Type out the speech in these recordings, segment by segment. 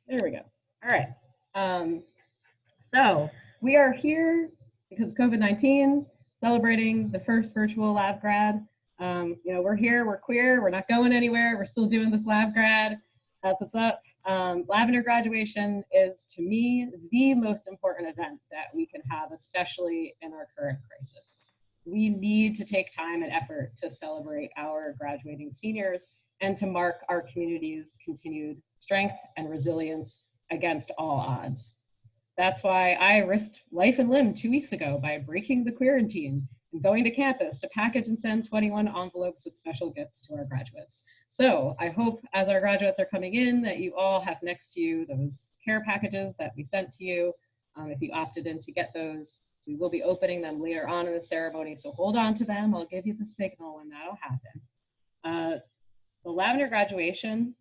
There we go. All right. So we are here because of COVID-19, celebrating the first virtual lab grad. We're here, we're queer, we're not going anywhere, we're still doing this lab grad. That's what's up. Lavender graduation is, to me, the most important event that we can have, especially in our current crisis. We need to take time and effort to celebrate our graduating seniors and to mark our community's continued strength and resilience against all odds. That's why I risked life and limb 2 weeks ago by breaking the quarantine and going to campus to package and send 21 envelopes with special gifts to our graduates. So I hope as our graduates are coming in that you all have next to you those care packages that we sent to you. If you opted in to get those, we will be opening them later on in the ceremony, so hold on to them. I'll give you the signal when that'll happen. The Lavender graduation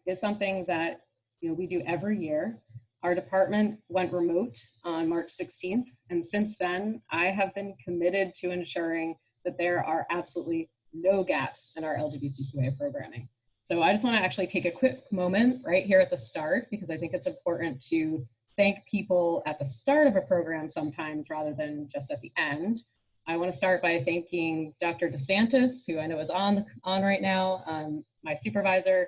is something that we do every year. Our department went remote on March 16th, and since then, I have been committed to ensuring that there are absolutely no gaps in our LGBTQA programming. So I just want to actually take a quick moment right here at the start, because I think it's important to thank people at the start of a program sometimes rather than just at the end. I want to start by thanking Dr. DeSantis, who I know is on right now, my supervisor.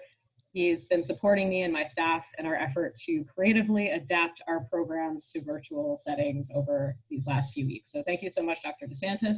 He's been supporting me and my staff in our effort to creatively adapt our programs to virtual settings over these last few weeks. So thank you so much, Dr. DeSantis.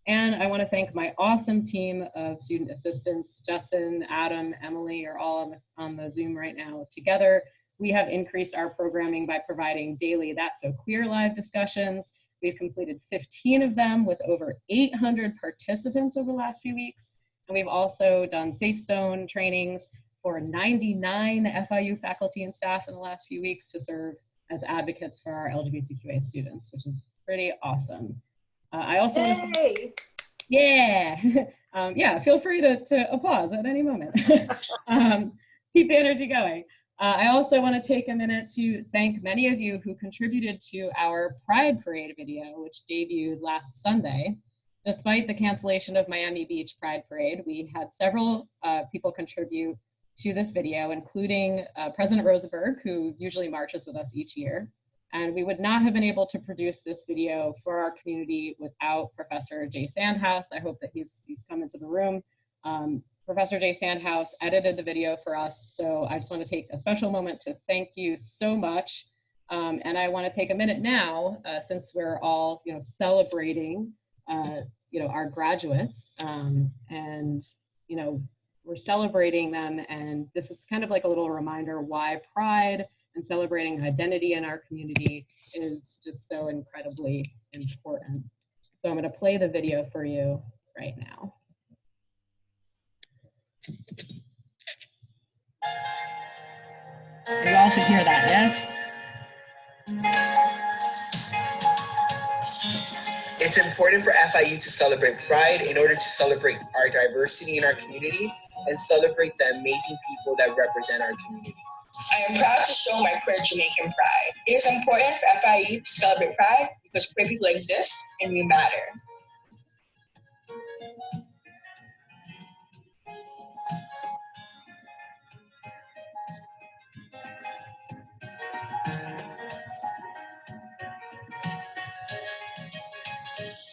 And I want to thank my awesome team of student assistants. Justin, Adam, Emily are all on the Zoom right now. Together, we have increased our programming by providing daily That's So Queer live discussions. We've completed 15 of them with over 800 participants over the last few weeks. And we've also done Safe Zone trainings for 99 FIU faculty and staff in the last few weeks to serve as advocates for our LGBTQA students, which is pretty awesome. I also yeah, feel free to applause at any moment. Keep the energy going. I also want to take a minute to thank many of you who contributed to our Pride Parade video, which debuted last Sunday. Despite the cancellation of Miami Beach Pride Parade, we had several people contribute to this video, including President Rosenberg, who usually marches with us each year. And we would not have been able to produce this video for our community without Professor Jay Sandhouse. I hope that he's come into the room. Professor Jay Sandhouse edited the video for us, so I just want to take a special moment to thank you so much. And I want to take a minute now, since we're all celebrating our graduates, and we're celebrating them, and this is kind of like a little reminder why pride and celebrating identity in our community is just so incredibly important. So I'm going to play the video for you right now. You all should hear that, yes? It's important for FIU to celebrate Pride in order to celebrate our diversity in our communities and celebrate the amazing people that represent our communities. I am proud to show my queer Jamaican pride. It is important for FIU to celebrate Pride because queer people exist and we matter.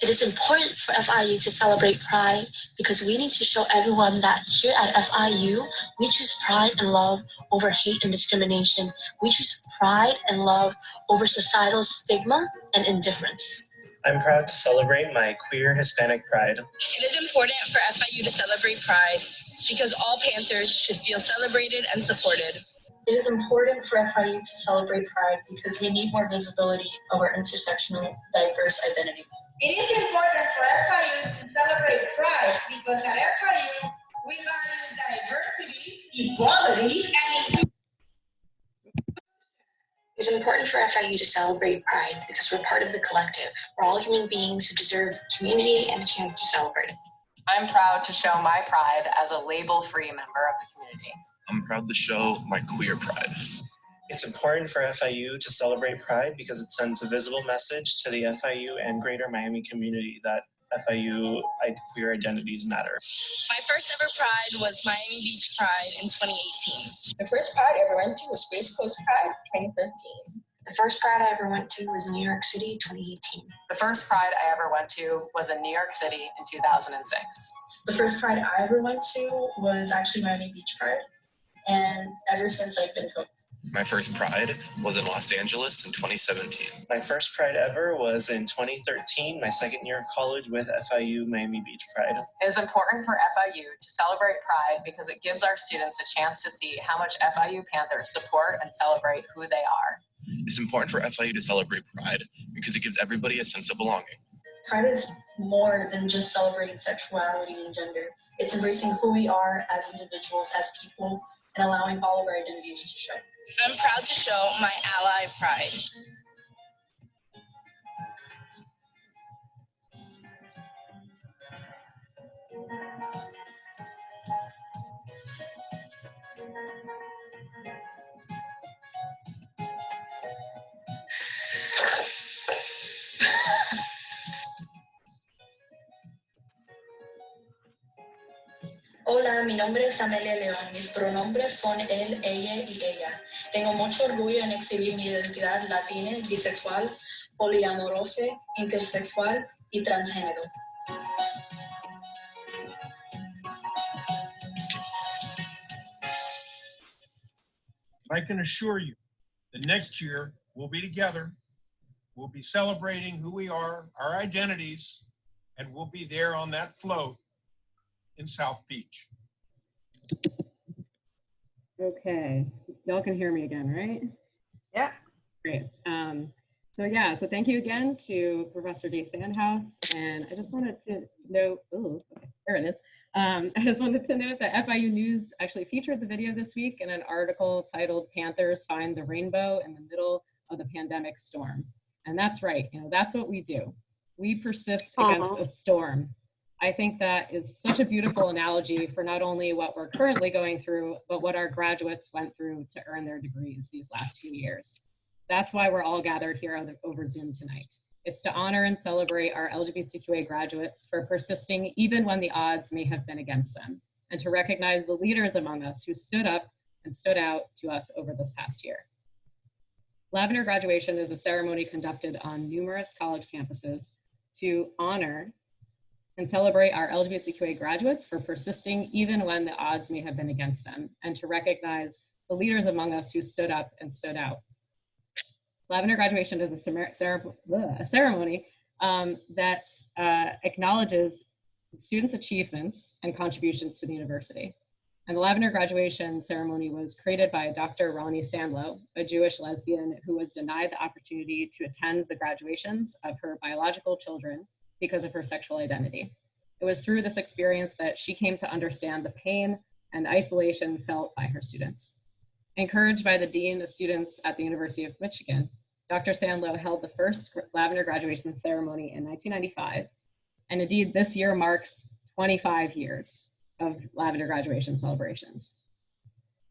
It is important for FIU to celebrate Pride because we need to show everyone that here at FIU, we choose pride and love over hate and discrimination. We choose pride and love over societal stigma and indifference. I'm proud to celebrate my queer Hispanic pride. It is important for FIU to celebrate Pride because all Panthers should feel celebrated and supported. It is important for FIU to celebrate Pride because we need more visibility of our intersectional diverse identities. It is important for FIU to celebrate Pride because at FIU, we value diversity, equality, and inclusion. It's important for FIU to celebrate Pride because we're part of the collective. We're all human beings who deserve community and a chance to celebrate. I'm proud to show my pride as a label-free member of the community. I'm proud to show my queer pride. It's important for FIU to celebrate Pride because it sends a visible message to the FIU and greater Miami community that FIU Queer Identities Matter. My first ever Pride was Miami Beach Pride in 2018. The first Pride I ever went to was Space Coast Pride 2013. The first Pride I ever went to was New York City, 2018. The first Pride I ever went to was in New York City in 2006. The first Pride I ever went to was actually Miami Beach Pride, and ever since I've been hooked. My first Pride was in Los Angeles in 2017. My first Pride ever was in 2013, my second year of college with FIU Miami Beach Pride. It is important for FIU to celebrate Pride because it gives our students a chance to see how much FIU Panthers support and celebrate who they are. It's important for FIU to celebrate Pride because it gives everybody a sense of belonging. Pride is more than just celebrating sexuality and gender. It's embracing who we are as individuals, as people, and allowing all of our identities to show. I'm proud to show my ally Pride. Hola, mi nombre es Amelia León. Mis pronombres son él, ella y ella. Tengo mucho orgullo en exhibir mi identidad latina, bisexual, poliamorosa, intersexual y transgénero. I can assure you that next year we'll be together, we'll be celebrating who we are, our identities, and we'll be there on that float in South Beach. Okay, y'all can hear me again, right? Yeah. Great. So thank you again to Professor Jay Sandhouse. And I just wanted to note, there it is. I just wanted to note that FIU News actually featured the video this week in an article titled "Panthers Find the Rainbow in the Middle of the Pandemic Storm." And that's right, that's what we do. We persist against a storm. I think that is such a beautiful analogy for not only what we're currently going through, but what our graduates went through to earn their degrees these last few years. That's why we're all gathered here over Zoom tonight. It's to honor and celebrate our LGBTQA graduates for persisting even when the odds may have been against them, and to recognize the leaders among us who stood up and stood out to us over this past year. Lavender graduation is a ceremony conducted on numerous college campuses to honor and celebrate our LGBTQA graduates for persisting even when the odds may have been against them, and to recognize the leaders among us who stood up and stood out. Lavender graduation is a ceremony that acknowledges students' achievements and contributions to the university. And the Lavender graduation ceremony was created by Dr. Ronni Sanlo, a Jewish lesbian who was denied the opportunity to attend the graduations of her biological children because of her sexual identity. It was through this experience that she came to understand the pain and isolation felt by her students. Encouraged by the Dean of Students at the University of Michigan, Dr. Sanlo held the first Lavender graduation ceremony in 1995, and indeed this year marks 25 years of Lavender graduation celebrations.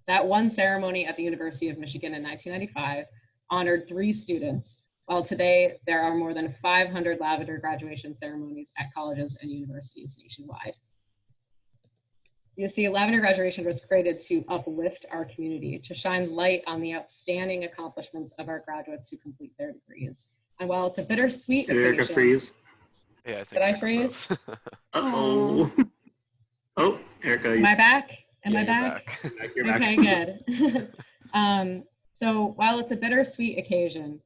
That one ceremony at the University of Michigan in 1995 honored 3 students, while today there are more than 500 Lavender graduation ceremonies at colleges and universities nationwide. You see, Lavender graduation was created to uplift our community, to shine light on the outstanding accomplishments of our graduates who complete their degrees. And while it's a bittersweet Erica, occasion, freeze. Yeah, I think did I freeze? Uh-oh. Oh, Erica. Am I back? Am I you're back? You're back. Okay, good. So while it's a bittersweet occasion,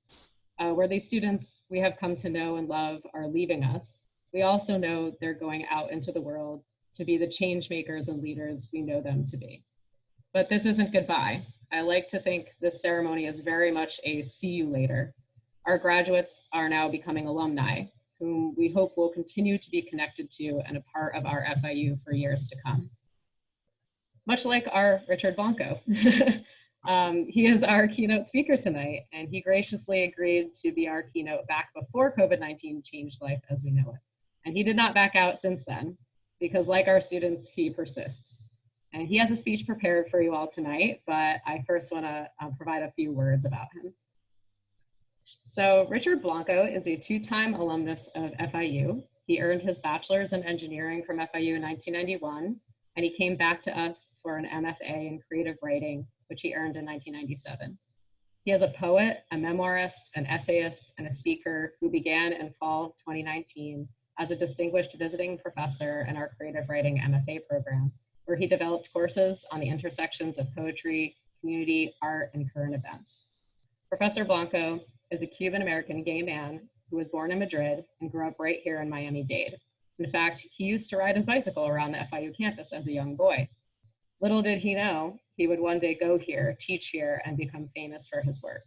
where these students we have come to know and love are leaving us, we also know they're going out into the world to be the change makers and leaders we know them to be. But this isn't goodbye. I like to think this ceremony is very much a see you later. Our graduates are now becoming alumni, whom we hope will continue to be connected to and a part of our FIU for years to come. Much like our Richard Blanco. He is our keynote speaker tonight, and he graciously agreed to be our keynote back before COVID-19 changed life as we know it. And he did not back out since then, because like our students, he persists. And he has a speech prepared for you all tonight, but I first want to provide a few words about him. So Richard Blanco is a 2-time alumnus of FIU. He earned his bachelor's in engineering from FIU in 1991, and he came back to us for an MFA in creative writing, which he earned in 1997. He is a poet, a memoirist, an essayist, and a speaker who began in fall 2019 as a distinguished visiting professor in our creative writing MFA program, where he developed courses on the intersections of poetry, community, art, and current events. Professor Blanco is a Cuban-American gay man who was born in Madrid and grew up right here in Miami-Dade. In fact, he used to ride his bicycle around the FIU campus as a young boy. Little did he know, he would one day go here, teach here, and become famous for his work.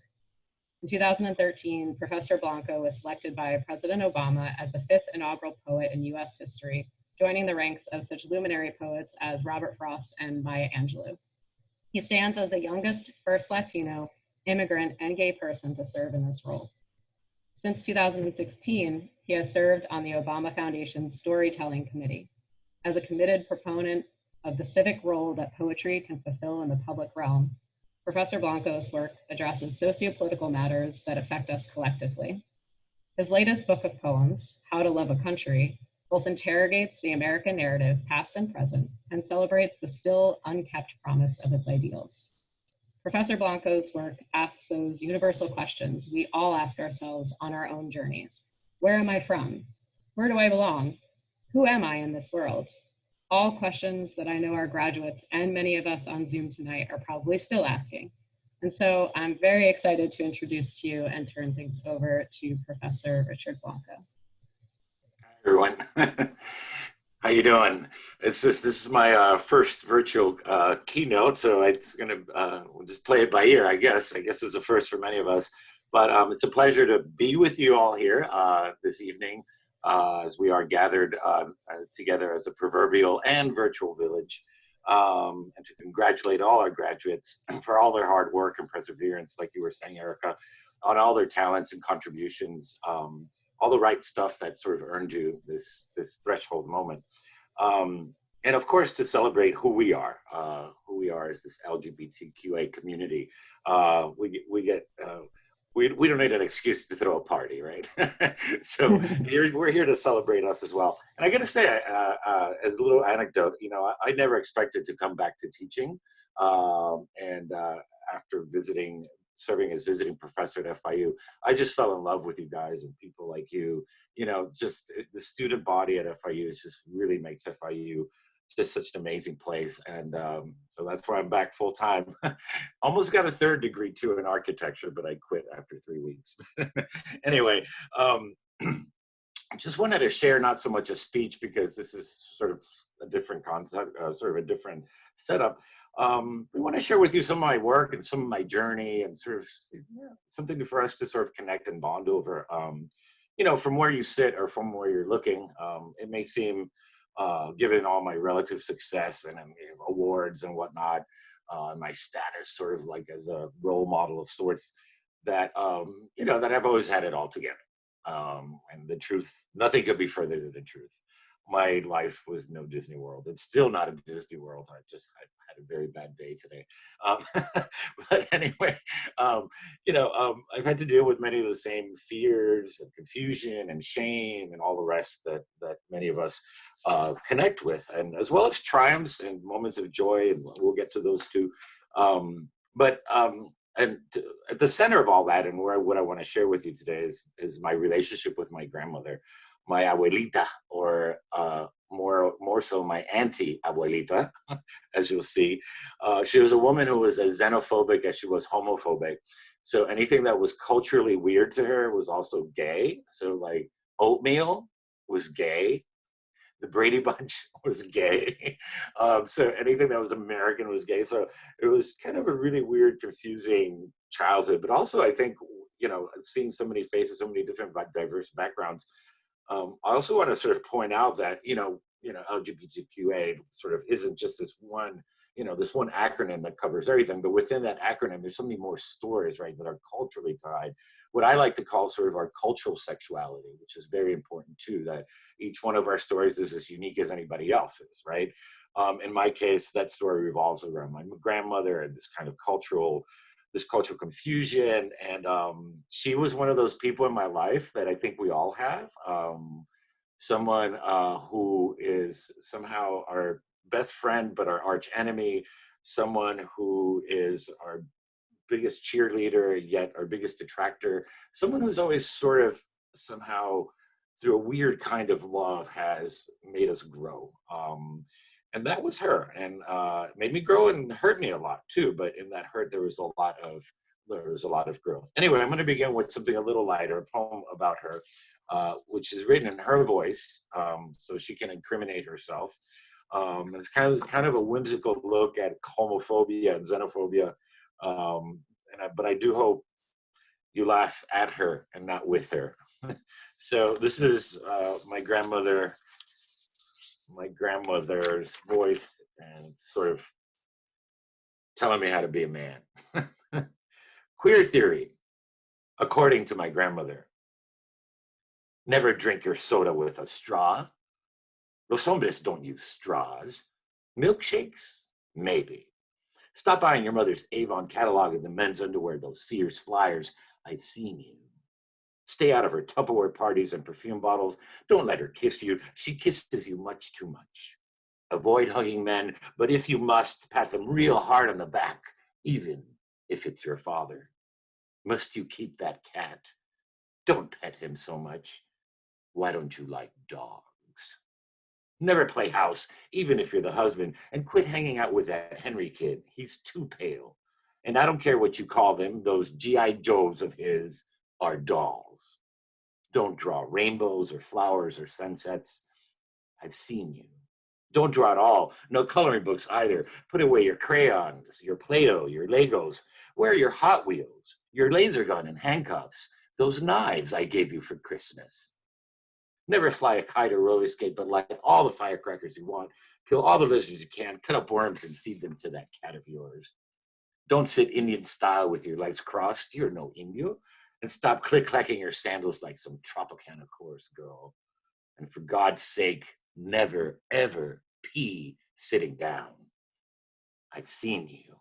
In 2013, Professor Blanco was selected by President Obama as the 5th inaugural poet in US history, joining the ranks of such luminary poets as Robert Frost and Maya Angelou. He stands as the youngest first Latino, immigrant, and gay person to serve in this role. Since 2016, he has served on the Obama Foundation's Storytelling Committee. As a committed proponent of the civic role that poetry can fulfill in the public realm, Professor Blanco's work addresses socio-political matters that affect us collectively. His latest book of poems, How to Love a Country, both interrogates the American narrative, past and present, and celebrates the still unkept promise of its ideals. Professor Blanco's work asks those universal questions we all ask ourselves on our own journeys. Where am I from? Where do I belong? Who am I in this world? All questions that I know our graduates and many of us on Zoom tonight are probably still asking. And so I'm very excited to introduce to you and turn things over to Professor Richard Blanco. Hi, everyone. How you doing? This is my first virtual keynote, so it's gonna we'll just play it by ear, I guess. I guess it's a first for many of us, but it's a pleasure to be with you all here this evening as we are gathered together as a proverbial and virtual village, and to congratulate all our graduates for all their hard work and perseverance, like you were saying, Erica, on all their talents and contributions. All the right stuff that sort of earned you this threshold moment. And of course, to celebrate who we are as this LGBTQA community. We don't need an excuse to throw a party, right? So we're here to celebrate us as well. And I gotta say, as a little anecdote, you know, I never expected to come back to teaching. After serving as visiting professor at FIU, I just fell in love with you guys and people like you. You know, just the student body at FIU just really makes FIU just such an amazing place. And so that's why I'm back full time. Almost got a third degree too in architecture, but I quit after 3 weeks. Anyway, I just wanted to share not so much a speech, because this is sort of a different concept, sort of a different setup. We want to share with you some of my work and some of my journey, and sort of something for us to sort of connect and bond over. You know, from where you sit or from where you're looking, it may seem, given all my relative success and awards and whatnot, my status sort of like as a role model of sorts, that, you know, that I've always had it all together. And the truth, nothing could be further than the truth. My life was no Disney World. It's still not a Disney World. I had a very bad day today. But anyway, you know, I've had to deal with many of the same fears and confusion and shame and all the rest that many of us connect with, and as well as triumphs and moments of joy, and we'll get to those too. And at the center of all that, and what I want to share with you today is my relationship with my grandmother, my abuelita, or more so my auntie abuelita, as you'll see. She was a woman who was as xenophobic as she was homophobic. So anything that was culturally weird to her was also gay. So like oatmeal was gay. The Brady Bunch was gay. So anything that was American was gay. So it was kind of a really weird, confusing childhood. But also, I think, you know, seeing so many faces, so many different diverse backgrounds. I also want to sort of point out that, you know, LGBTQA sort of isn't just this one, you know, this one acronym that covers everything. But within that acronym, there's so many more stories, right, that are culturally tied. What I like to call sort of our cultural sexuality, which is very important too, that each one of our stories is as unique as anybody else's, right? In my case, that story revolves around my grandmother and this kind of cultural confusion. And she was one of those people in my life that I think we all have. someone who is somehow our best friend but our arch enemy, someone who is our biggest cheerleader yet our biggest detractor, someone who's always sort of somehow through a weird kind of love has made us grow. And that was her, and it made me grow and hurt me a lot too. But in that hurt, there was a lot of growth. Anyway, I'm going to begin with something a little lighter, a poem about her, which is written in her voice, so she can incriminate herself. It's kind of a whimsical look at homophobia and xenophobia, but I do hope you laugh at her and not with her. So this is my grandmother's voice, and sort of telling me how to be a man. Queer theory, according to my grandmother. Never drink your soda with a straw. Los hombres don't use straws. Milkshakes? Maybe. Stop buying your mother's Avon catalog in the men's underwear, those Sears flyers. I've seen you. Stay out of her Tupperware parties and perfume bottles. Don't let her kiss you. She kisses you much too much. Avoid hugging men, but if you must, pat them real hard on the back, even if it's your father. Must you keep that cat? Don't pet him so much. Why don't you like dogs? Never play house, even if you're the husband, and quit hanging out with that Henry kid. He's too pale. And I don't care what you call them, those G.I. Joes of his are dolls. Don't draw rainbows or flowers or sunsets. I've seen you. Don't draw at all. No coloring books either. Put away your crayons, your Play-Doh, your Legos. Wear your Hot Wheels, your laser gun and handcuffs, those knives I gave you for Christmas. Never fly a kite or roller skate, but light all the firecrackers you want. Kill all the lizards you can. Cut up worms and feed them to that cat of yours. Don't sit Indian style with your legs crossed. You're no Indio. And stop click-clacking your sandals like some Tropicana chorus girl. And for God's sake, never, ever pee sitting down. I've seen you.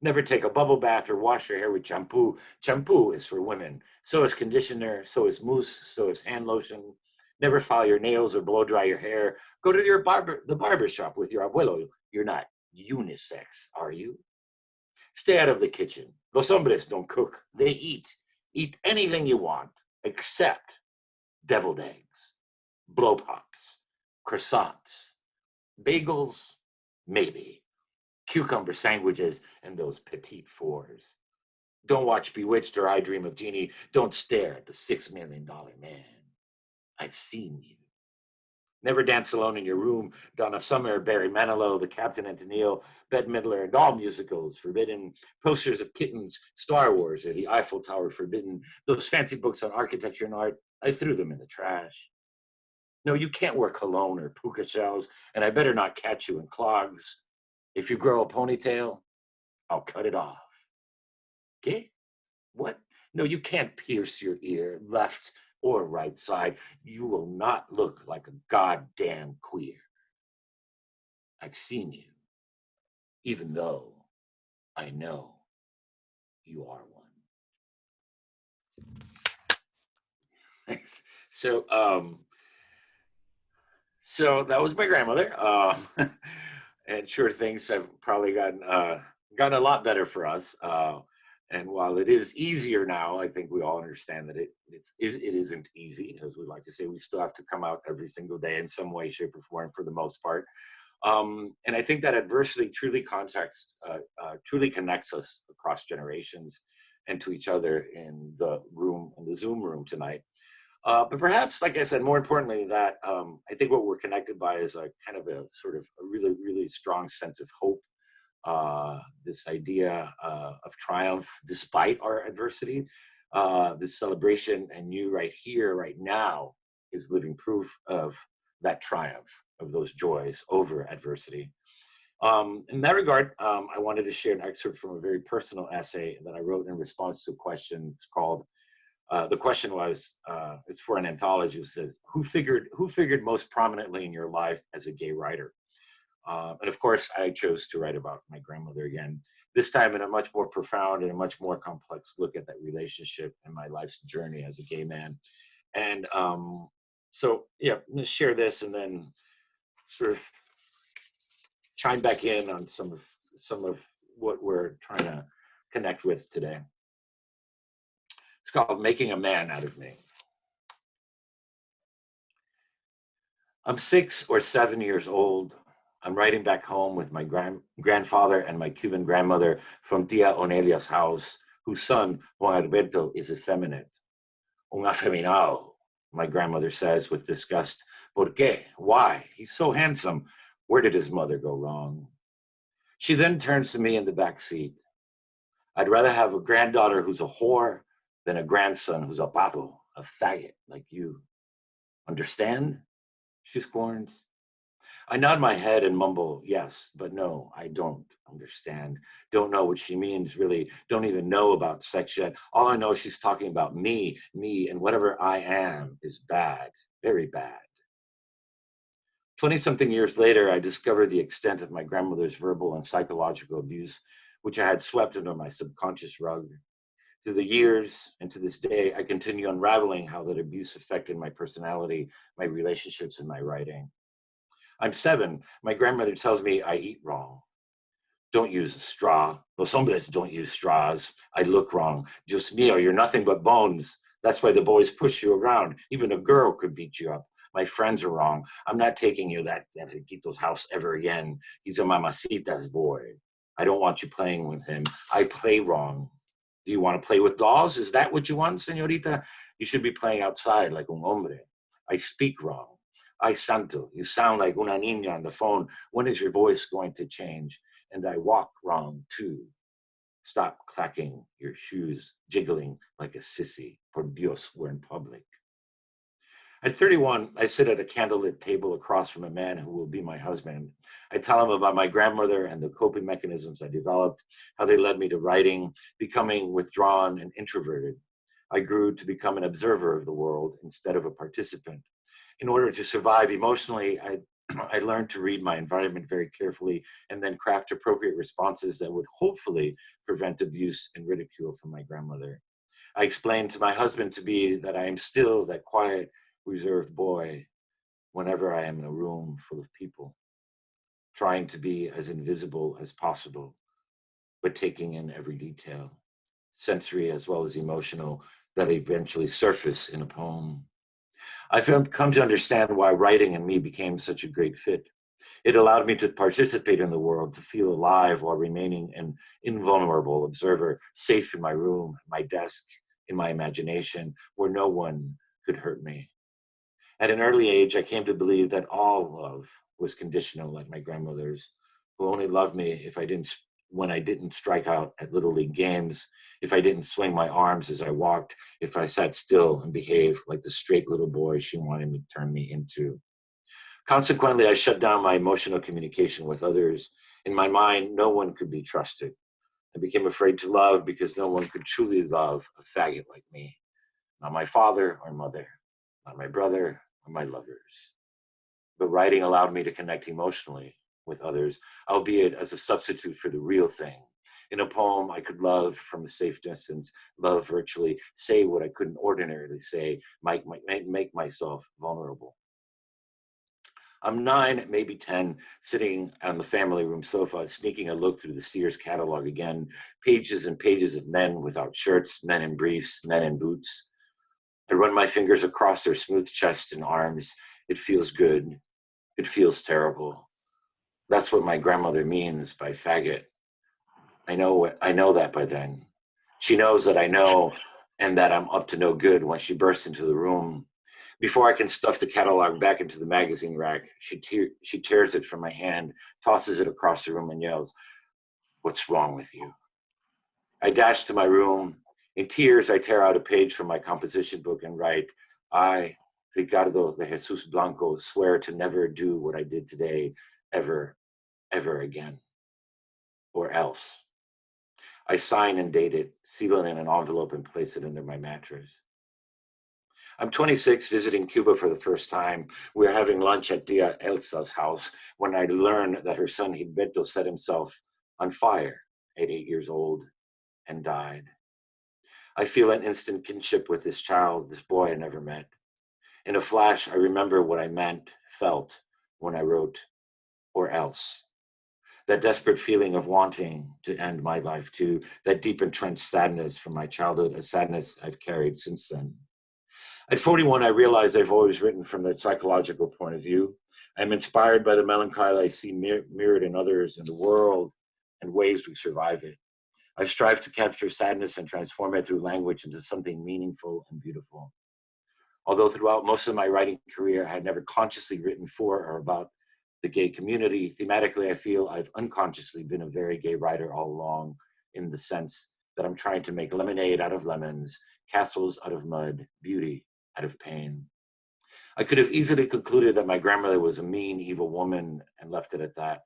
Never take a bubble bath or wash your hair with shampoo. Shampoo is for women. So is conditioner, so is mousse, so is hand lotion. Never file your nails or blow dry your hair. Go to the barber shop with your abuelo. You're not unisex, are you? Stay out of the kitchen. Los hombres don't cook, they eat. Eat anything you want, except deviled eggs, blow pops, croissants, bagels, maybe, cucumber sandwiches, and those petite fours. Don't watch Bewitched or I Dream of Jeannie. Don't stare at the $6 million man. I've seen you. Never dance alone in your room. Donna Summer, Barry Manilow, The Captain and Tennille, Bette Midler, and all musicals forbidden. Posters of kittens, Star Wars, or the Eiffel Tower forbidden. Those fancy books on architecture and art, I threw them in the trash. No, you can't wear cologne or puka shells, and I better not catch you in clogs. If you grow a ponytail, I'll cut it off. Okay? What? No, you can't pierce your ear, left or right side. You will not look like a goddamn queer. I've seen you, even though I know you are one. Thanks. So that was my grandmother. And sure, things have probably gotten a lot better for us. And while it is easier now, I think we all understand that it isn't easy, as we like to say. We still have to come out every single day in some way, shape, or form for the most part. And I think that adversity truly connects us across generations and to each other in the Zoom room tonight. But perhaps, like I said, more importantly, that I think what we're connected by is a kind of a sort of a really, really strong sense of hope. This idea of triumph despite our adversity, this celebration, and you right here, right now, is living proof of that triumph, of those joys over adversity. In that regard, I wanted to share an excerpt from a very personal essay that I wrote in response to a question. It's called, the question was, it's for an anthology. It says, who figured most prominently in your life as a gay writer? And of course, I chose to write about my grandmother again, this time in a much more profound and a much more complex look at that relationship and my life's journey as a gay man. And So yeah, I'm gonna share this and then sort of chime back in on some of what we're trying to connect with today. It's called Making a Man Out of Me. I'm 6 or 7 years old. I'm riding back home with my grandfather and my Cuban grandmother from Tia Onelia's house, whose son, Juan Alberto, is effeminate. Un afeminado, my grandmother says with disgust. ¿Por qué? Why? He's so handsome. Where did his mother go wrong? She then turns to me in the back seat. I'd rather have a granddaughter who's a whore than a grandson who's a pato, a faggot like you. Understand? She scorns. I nod my head and mumble, yes, but no, I don't understand. Don't know what she means, really. Don't even know about sex yet. All I know is she's talking about me, and whatever I am is bad, very bad. 20-something years later, I discovered the extent of my grandmother's verbal and psychological abuse, which I had swept under my subconscious rug. Through the years and to this day, I continue unraveling how that abuse affected my personality, my relationships, and my writing. I'm 7. My grandmother tells me I eat wrong. Don't use a straw. Los hombres don't use straws. I look wrong. Dios mío, you're nothing but bones. That's why the boys push you around. Even a girl could beat you up. My friends are wrong. I'm not taking you that Riquito's house ever again. He's a mamacita's boy. I don't want you playing with him. I play wrong. Do you want to play with dolls? Is that what you want, señorita? You should be playing outside like un hombre. I speak wrong. Ay santo, you sound like una niña on the phone. When is your voice going to change? And I walk wrong too. Stop clacking your shoes, jiggling like a sissy. Por Dios, we're in public. At 31, I sit at a candlelit table across from a man who will be my husband. I tell him about my grandmother and the coping mechanisms I developed, how they led me to writing, becoming withdrawn and introverted. I grew to become an observer of the world instead of a participant. In order to survive emotionally, I learned to read my environment very carefully and then craft appropriate responses that would hopefully prevent abuse and ridicule from my grandmother. I explained to my husband to be that I am still that quiet, reserved boy whenever I am in a room full of people, trying to be as invisible as possible, but taking in every detail, sensory as well as emotional, that eventually surface in a poem. I've come to understand why writing and me became such a great fit. It allowed me to participate in the world, to feel alive while remaining an invulnerable observer, safe in my room, my desk, in my imagination, where no one could hurt me. At an early age, I came to believe that all love was conditional, like my grandmother's, who only loved me when I didn't strike out at Little League games, if I didn't swing my arms as I walked, if I sat still and behaved like the straight little boy she wanted me to turn me into. Consequently, I shut down my emotional communication with others. In my mind, no one could be trusted. I became afraid to love because no one could truly love a faggot like me. Not my father or mother, not my brother or my lovers. But writing allowed me to connect emotionally with others, albeit as a substitute for the real thing. In a poem, I could love from a safe distance, love virtually, say what I couldn't ordinarily say, make myself vulnerable. I'm 9, maybe 10, sitting on the family room sofa, sneaking a look through the Sears catalog again, pages and pages of men without shirts, men in briefs, men in boots. I run my fingers across their smooth chests and arms. It feels good. It feels terrible. That's what my grandmother means by faggot. I know that by then. She knows that I know and that I'm up to no good when she bursts into the room. Before I can stuff the catalog back into the magazine rack, she tears it from my hand, tosses it across the room and yells, "What's wrong with you?" I dash to my room. In tears, I tear out a page from my composition book and write, "I, Ricardo de Jesus Blanco, swear to never do what I did today, ever, ever again, or else." I sign and date it, seal it in an envelope and place it under my mattress. I'm 26, visiting Cuba for the first time. We're having lunch at Tia Elsa's house when I learn that her son Gilberto set himself on fire at 8 years old and died. I feel an instant kinship with this child, this boy I never met. In a flash, I remember what I meant, felt when I wrote, or else. That desperate feeling of wanting to end my life too, that deep entrenched sadness from my childhood, a sadness I've carried since then. At 41, I realized I've always written from that psychological point of view. I'm inspired by the melancholy I see mirrored in others, in the world, and ways we survive it. I strive to capture sadness and transform it through language into something meaningful and beautiful. Although throughout most of my writing career, I had never consciously written for or about the gay community, thematically, I feel I've unconsciously been a very gay writer all along, in the sense that I'm trying to make lemonade out of lemons, castles out of mud, beauty out of pain. I could have easily concluded that my grandmother was a mean, evil woman and left it at that.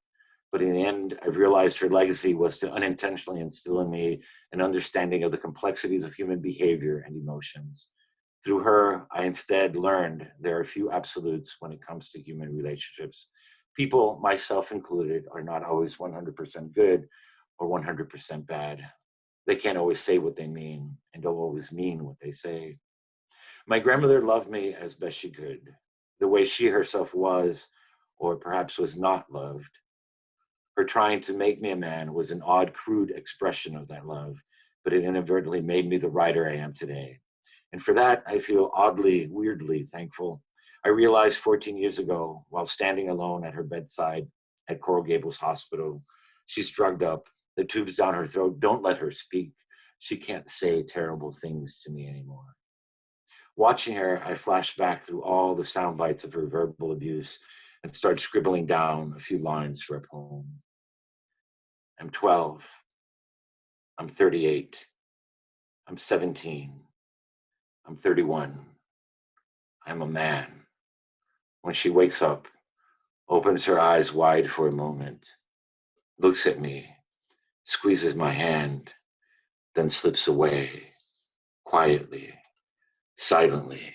But in the end, I've realized her legacy was to unintentionally instill in me an understanding of the complexities of human behavior and emotions. Through her, I instead learned there are few absolutes when it comes to human relationships. People, myself included, are not always 100% good or 100% bad. They can't always say what they mean and don't always mean what they say. My grandmother loved me as best she could, the way she herself was, or perhaps was not loved. Her trying to make me a man was an odd, crude expression of that love, but it inadvertently made me the writer I am today. And for that, I feel oddly, weirdly thankful. I realized 14 years ago, while standing alone at her bedside at Coral Gables Hospital, she's drugged up, the tubes down her throat don't let her speak. She can't say terrible things to me anymore. Watching her, I flashed back through all the sound bites of her verbal abuse and started scribbling down a few lines for a poem. I'm 12. I'm 38. I'm 17. I'm 31. I'm a man. When she wakes up, opens her eyes wide for a moment, looks at me, squeezes my hand, then slips away, quietly, silently,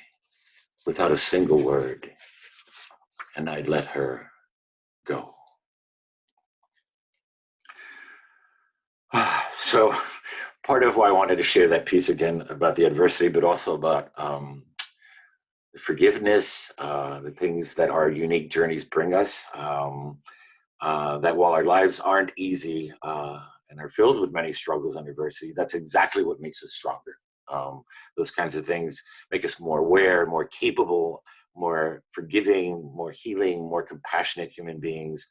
without a single word, and I let her go. So part of why I wanted to share that piece again about the adversity, but also about the forgiveness, the things that our unique journeys bring us, that while our lives aren't easy and are filled with many struggles and adversity, that's exactly what makes us stronger. Those kinds of things make us more aware, more capable, more forgiving, more healing, more compassionate human beings,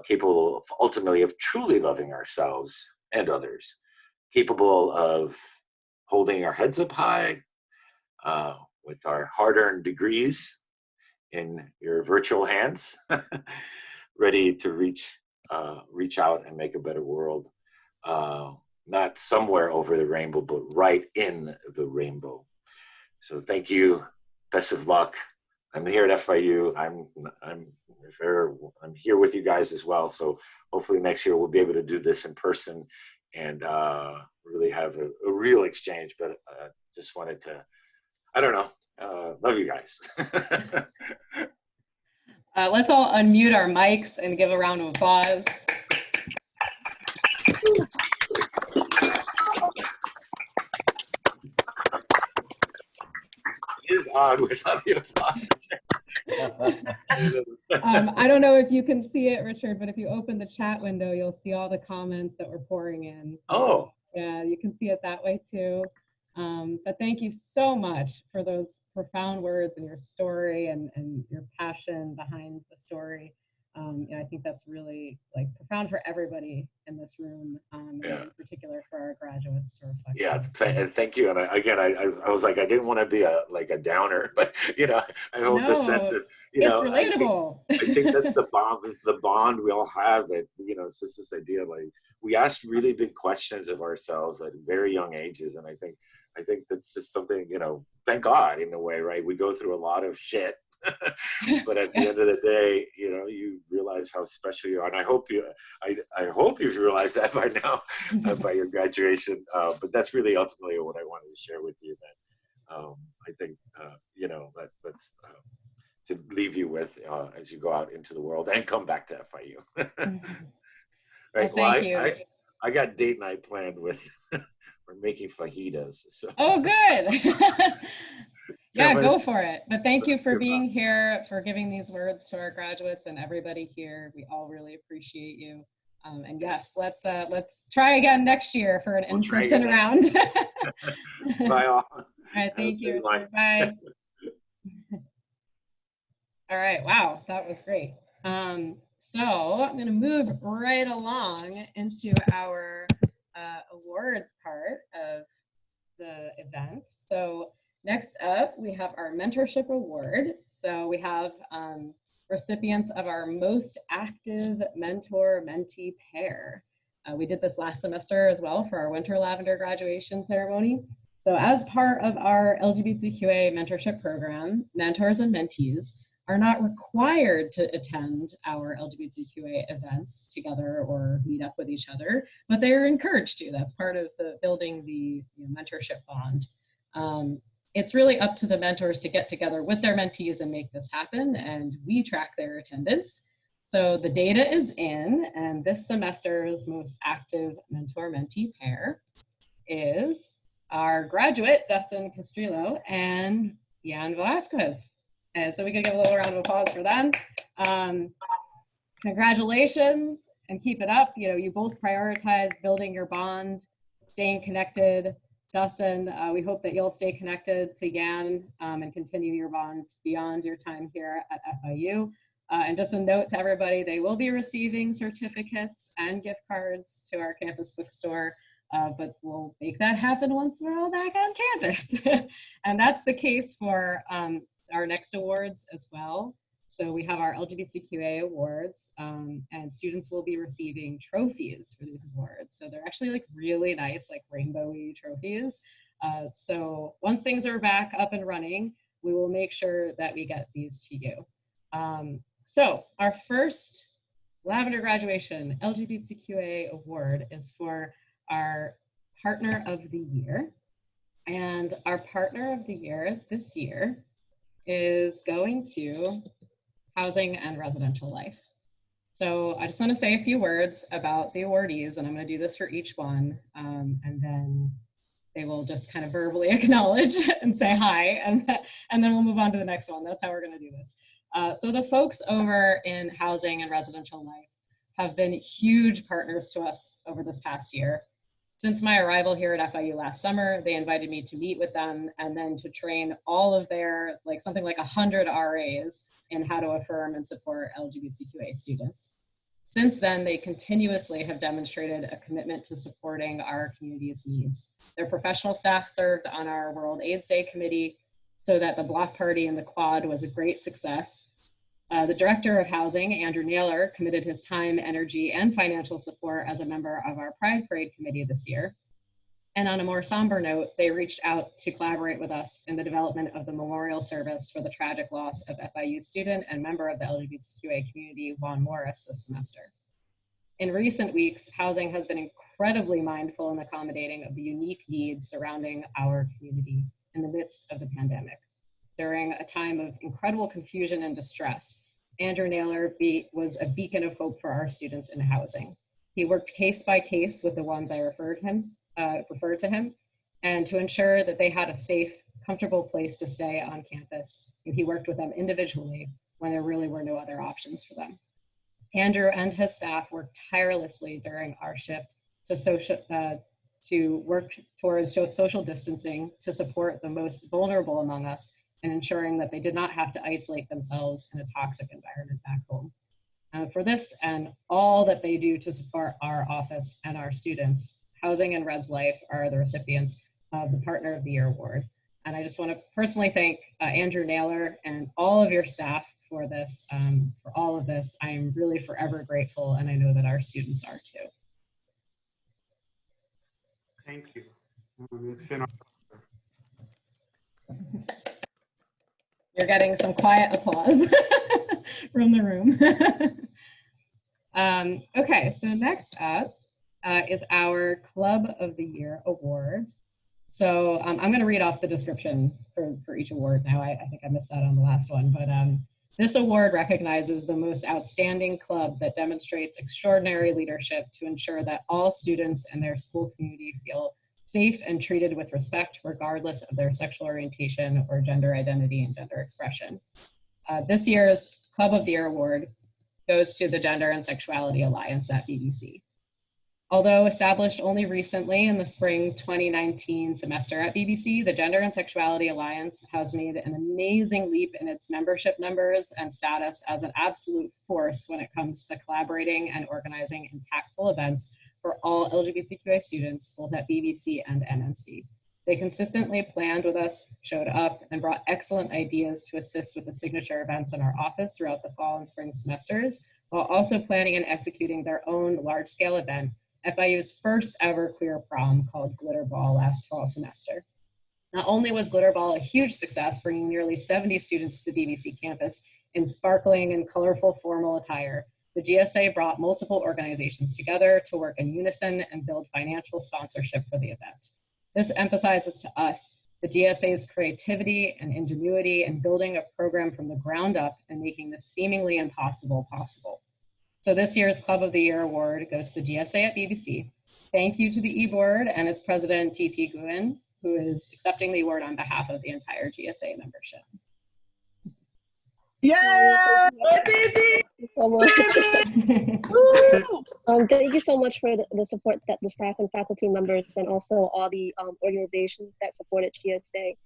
capable of ultimately of truly loving ourselves and others, capable of holding our heads up high with our hard-earned degrees in your virtual hands, ready to reach out and make a better world. Not somewhere over the rainbow, but right in the rainbow. So thank you. Best of luck. I'm here at FIU. I'm here with you guys as well. So hopefully next year we'll be able to do this in person and really have a real exchange. But just wanted to, I don't know, love you guys. Let's all unmute our mics and give a round of applause. It is odd without the applause. I don't know if you can see it, Richard, but if you open the chat window, you'll see all the comments that we're pouring in. So, oh. Yeah, you can see it that way too. But thank you so much for those profound words and your story and your passion behind the story. Yeah, I think that's really like profound for everybody in this room, and in particular for our graduates to reflect. Yeah, thank you. And I was like, I didn't want to be a downer, but I hope the sense of it's relatable. I think that's the bond. It's the bond we all have. That it's just this idea like we ask really big questions of ourselves at very young ages, and I think that's just something thank God in a way, right? We go through a lot of shit. But at the end of the day, you realize how special you are, and I hope you've realized that by now, by your graduation. But that's really ultimately what I wanted to share with you. That I think that's to leave you with as you go out into the world and come back to FIU. Right. Well, thank you. I got date night planned with. We're making fajitas. So. Oh, good. Yeah, go for it. But thank you for being here, for giving these words to our graduates and everybody here. We all really appreciate you. And yes, let's try again next year for an in-person round. Bye all. All right, thank you, Richard. Bye. All right, wow, that was great. So I'm going to move right along into our awards part of the event. So next up, we have our Mentorship Award. So we have recipients of our most active mentor-mentee pair. We did this last semester as well for our Winter Lavender graduation ceremony. So as part of our LGBTQA mentorship program, mentors and mentees are not required to attend our LGBTQA events together or meet up with each other, but they're encouraged to. That's part of the building the mentorship bond. It's really up to the mentors to get together with their mentees and make this happen, and we track their attendance. So the data is in, and this semester's most active mentor-mentee pair is our graduate, Dustin Castrillo and Yan Velasquez. And so we can give a little round of applause for them. Congratulations and keep it up. You know, you both prioritize building your bond, staying connected. Dustin, we hope that you'll stay connected to Yan and continue your bond beyond your time here at FIU. And just a note to everybody, they will be receiving certificates and gift cards to our campus bookstore, but we'll make that happen once we're all back on campus. And that's the case for our next awards as well. So we have our LGBTQA awards, and students will be receiving trophies for these awards. So they're actually like really nice, like rainbowy trophies. So once things are back up and running, we will make sure that we get these to you. So our first Lavender graduation LGBTQA award is for our Partner of the Year. And our Partner of the Year this year is going to Housing and Residential Life. So I just want to say a few words about the awardees, and I'm going to do this for each one, and then they will just kind of verbally acknowledge and say hi, and then we'll move on to the next one. That's how we're going to do this. So the folks over in Housing and Residential Life have been huge partners to us over this past year. Since my arrival here at FIU last summer, they invited me to meet with them and then to train all of their, something like 100 RAs in how to affirm and support LGBTQA students. Since then, they continuously have demonstrated a commitment to supporting our community's needs. Their professional staff served on our World AIDS Day committee so that the block party in the quad was a great success. The director of housing, Andrew Naylor, committed his time, energy, and financial support as a member of our Pride Parade committee this year. And on a more somber note, they reached out to collaborate with us in the development of the memorial service for the tragic loss of FIU student and member of the LGBTQA community, Juan Morris, this semester. In recent weeks, housing has been incredibly mindful and accommodating of the unique needs surrounding our community in the midst of the pandemic. During a time of incredible confusion and distress, Andrew Naylor was a beacon of hope for our students in housing. He worked case by case with the ones I referred to him, and to ensure that they had a safe, comfortable place to stay on campus. And he worked with them individually when there really were no other options for them. Andrew and his staff worked tirelessly during our shift to work towards social distancing to support the most vulnerable among us and ensuring that they did not have to isolate themselves in a toxic environment back home. For this and all that they do to support our office and our students, Housing and Res Life are the recipients of the Partner of the Year Award. And I just want to personally thank Andrew Naylor and all of your staff for this, for all of this. I am really forever grateful, and I know that our students are too. Thank you. It's been You're getting some quiet applause from the room. Okay, so next up is our Club of the Year Award. So I'm going to read off the description for each award now. I think I missed that on the last one, but this award recognizes the most outstanding club that demonstrates extraordinary leadership to ensure that all students and their school community feel safe and treated with respect, regardless of their sexual orientation or gender identity and gender expression. This year's Club of the Year Award goes to the Gender and Sexuality Alliance at BBC. Although established only recently in the spring 2019 semester at BBC, the Gender and Sexuality Alliance has made an amazing leap in its membership numbers and status as an absolute force when it comes to collaborating and organizing impactful events for all LGBTQA students, both at BBC and NNC. They consistently planned with us, showed up, and brought excellent ideas to assist with the signature events in our office throughout the fall and spring semesters, while also planning and executing their own large-scale event, FIU's first ever queer prom called Glitter Ball last fall semester. Not only was Glitter Ball a huge success, bringing nearly 70 students to the BBC campus in sparkling and colorful formal attire, the GSA brought multiple organizations together to work in unison and build financial sponsorship for the event. This emphasizes to us the GSA's creativity and ingenuity in building a program from the ground up and making the seemingly impossible possible. So this year's Club of the Year Award goes to the GSA at BBC. Thank you to the e-board and its president, T.T. Guin, who is accepting the award on behalf of the entire GSA membership. Yeah! Thank you so much. Thank you so much for the support that the staff and faculty members and also all the organizations that supported GSA.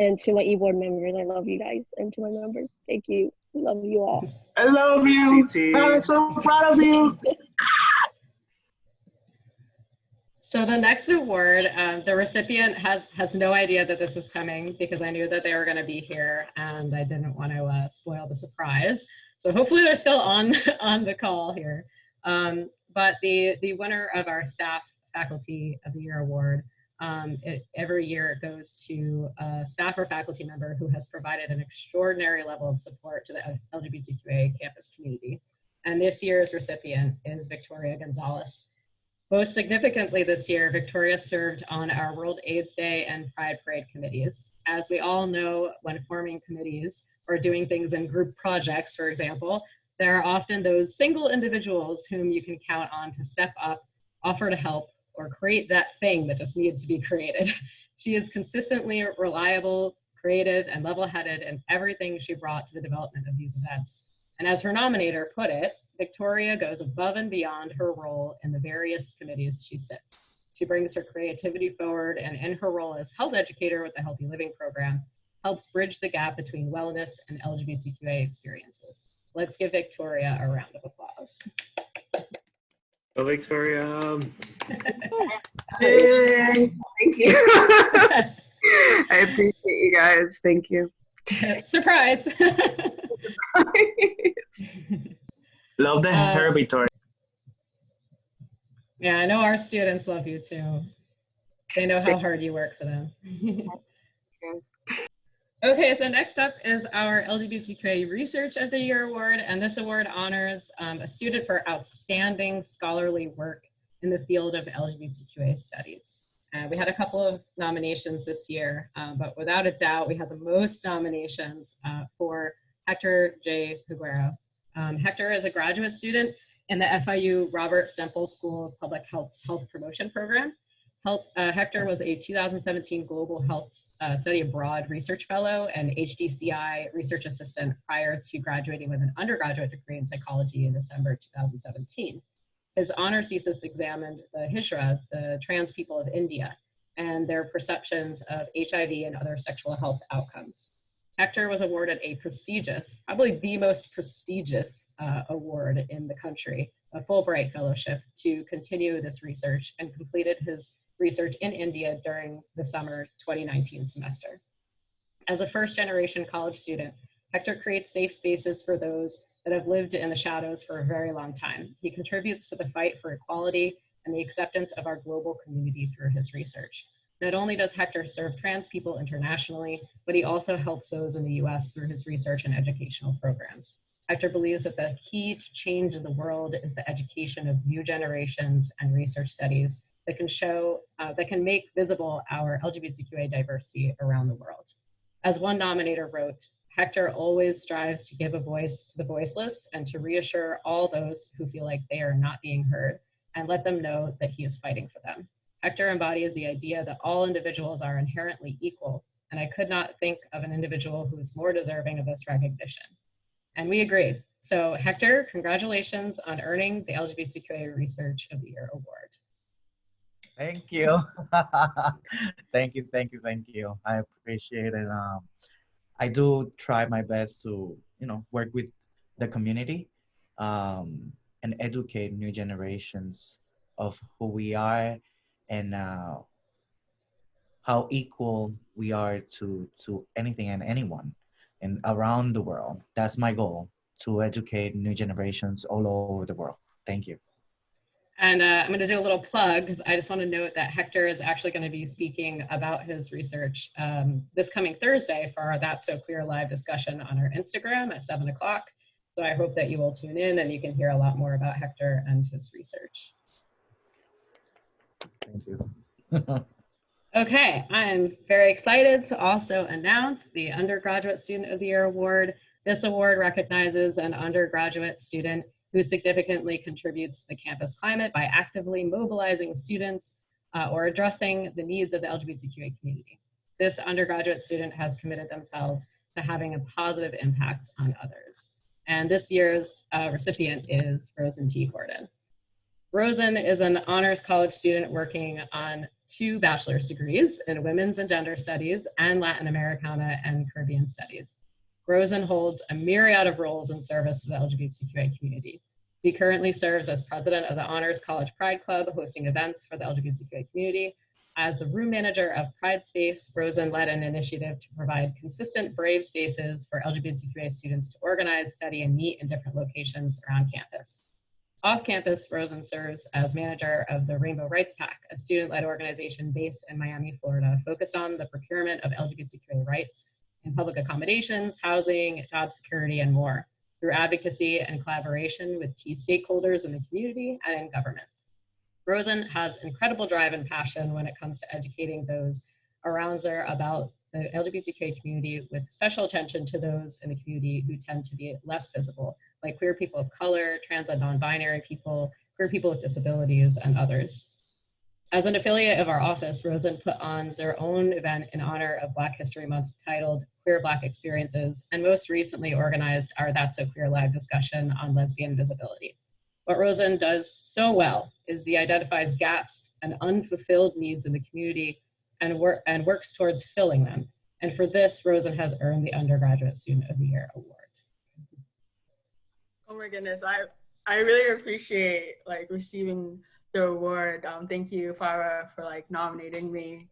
And to my e-board members, I love you guys. And to my members, thank you. We love you all. I love you. I'm so proud of you. So the next award, the recipient has no idea that this is coming because I knew that they were going to be here and I didn't want to spoil the surprise. So hopefully they're still on the call here. But the winner of our Staff Faculty of the Year Award, every year it goes to a staff or faculty member who has provided an extraordinary level of support to the LGBTQA campus community. And this year's recipient is Victoria Gonzalez. Most significantly this year, Victoria served on our World AIDS Day and Pride Parade committees. As we all know, when forming committees or doing things in group projects, for example, there are often those single individuals whom you can count on to step up, offer to help, or create that thing that just needs to be created. She is consistently reliable, creative, and level-headed in everything she brought to the development of these events. And as her nominator put it, Victoria goes above and beyond her role in the various committees she sits. She brings her creativity forward and in her role as health educator with the Healthy Living Program, helps bridge the gap between wellness and LGBTQA experiences. Let's give Victoria a round of applause. Go Victoria. Hey, thank you. I appreciate you guys. Thank you. Surprise. Love the hair, Victoria. Yeah, I know our students love you too. They know how hard you work for them. Okay, so next up is our LGBTQA Research of the Year Award, and this award honors a student for outstanding scholarly work in the field of LGBTQA studies. We had a couple of nominations this year, but without a doubt, we had the most nominations for Hector J. Figueroa. Hector is a graduate student in the FIU Robert Stempel School of Public Health's Health Promotion Program. Hector was a 2017 Global Health Study Abroad Research Fellow and HDCI Research Assistant prior to graduating with an undergraduate degree in psychology in December 2017. His honors thesis examined the Hijra, the trans people of India, and their perceptions of HIV and other sexual health outcomes. Hector was awarded a prestigious, probably the most prestigious award in the country, a Fulbright Fellowship, to continue this research, and completed his research in India during the summer 2019 semester. As a first-generation college student, Hector creates safe spaces for those that have lived in the shadows for a very long time. He contributes to the fight for equality and the acceptance of our global community through his research. Not only does Hector serve trans people internationally, but he also helps those in the US through his research and educational programs. Hector believes that the key to change in the world is the education of new generations and research studies that can make visible our LGBTQA diversity around the world. As one nominator wrote, Hector always strives to give a voice to the voiceless and to reassure all those who feel like they are not being heard and let them know that he is fighting for them. Hector embodies the idea that all individuals are inherently equal, and I could not think of an individual who is more deserving of this recognition. And we agreed. So Hector, congratulations on earning the LGBTQA Research of the Year Award. Thank you. Thank you. I appreciate it. I do try my best to, work with the community and educate new generations of who we are and how equal we are to anything and anyone and around the world. That's my goal, to educate new generations all over the world. Thank you. And I'm going to do a little plug because I just want to note that Hector is actually going to be speaking about his research this coming Thursday for our That's So Queer live discussion on our Instagram at 7 o'clock. So I hope that you will tune in and you can hear a lot more about Hector and his research. Thank you. Okay, I'm very excited to also announce the Undergraduate Student of the Year Award. This award recognizes an undergraduate student who significantly contributes to the campus climate by actively mobilizing students or addressing the needs of the LGBTQA community. This undergraduate student has committed themselves to having a positive impact on others. And this year's recipient is Rosen T. Gordon. Rosen is an honors college student working on 2 bachelor's degrees in Women's and Gender Studies and Latin Americana and Caribbean Studies. Rosen holds a myriad of roles in service to the LGBTQA community. He currently serves as president of the Honors College Pride Club, hosting events for the LGBTQA community. As the room manager of Pride Space, Rosen led an initiative to provide consistent, brave spaces for LGBTQA students to organize, study, and meet in different locations around campus. Off campus, Rosen serves as manager of the Rainbow Rights PAC, a student-led organization based in Miami, Florida, focused on the procurement of LGBTQA rights in public accommodations, housing, job security, and more, through advocacy and collaboration with key stakeholders in the community and in government. Rosen has incredible drive and passion when it comes to educating those around her about the LGBTQA community, with special attention to those in the community who tend to be less visible, like queer people of color, trans and non-binary people, queer people with disabilities, and others. As an affiliate of our office, Rosen put on their own event in honor of Black History Month titled Queer Black Experiences, and most recently organized our That's So Queer live discussion on lesbian visibility. What Rosen does so well is he identifies gaps and unfulfilled needs in the community and works towards filling them. And for this, Rosen has earned the Undergraduate Student of the Year Award. Oh my goodness, I really appreciate receiving the award. Thank you, Farah, for nominating me.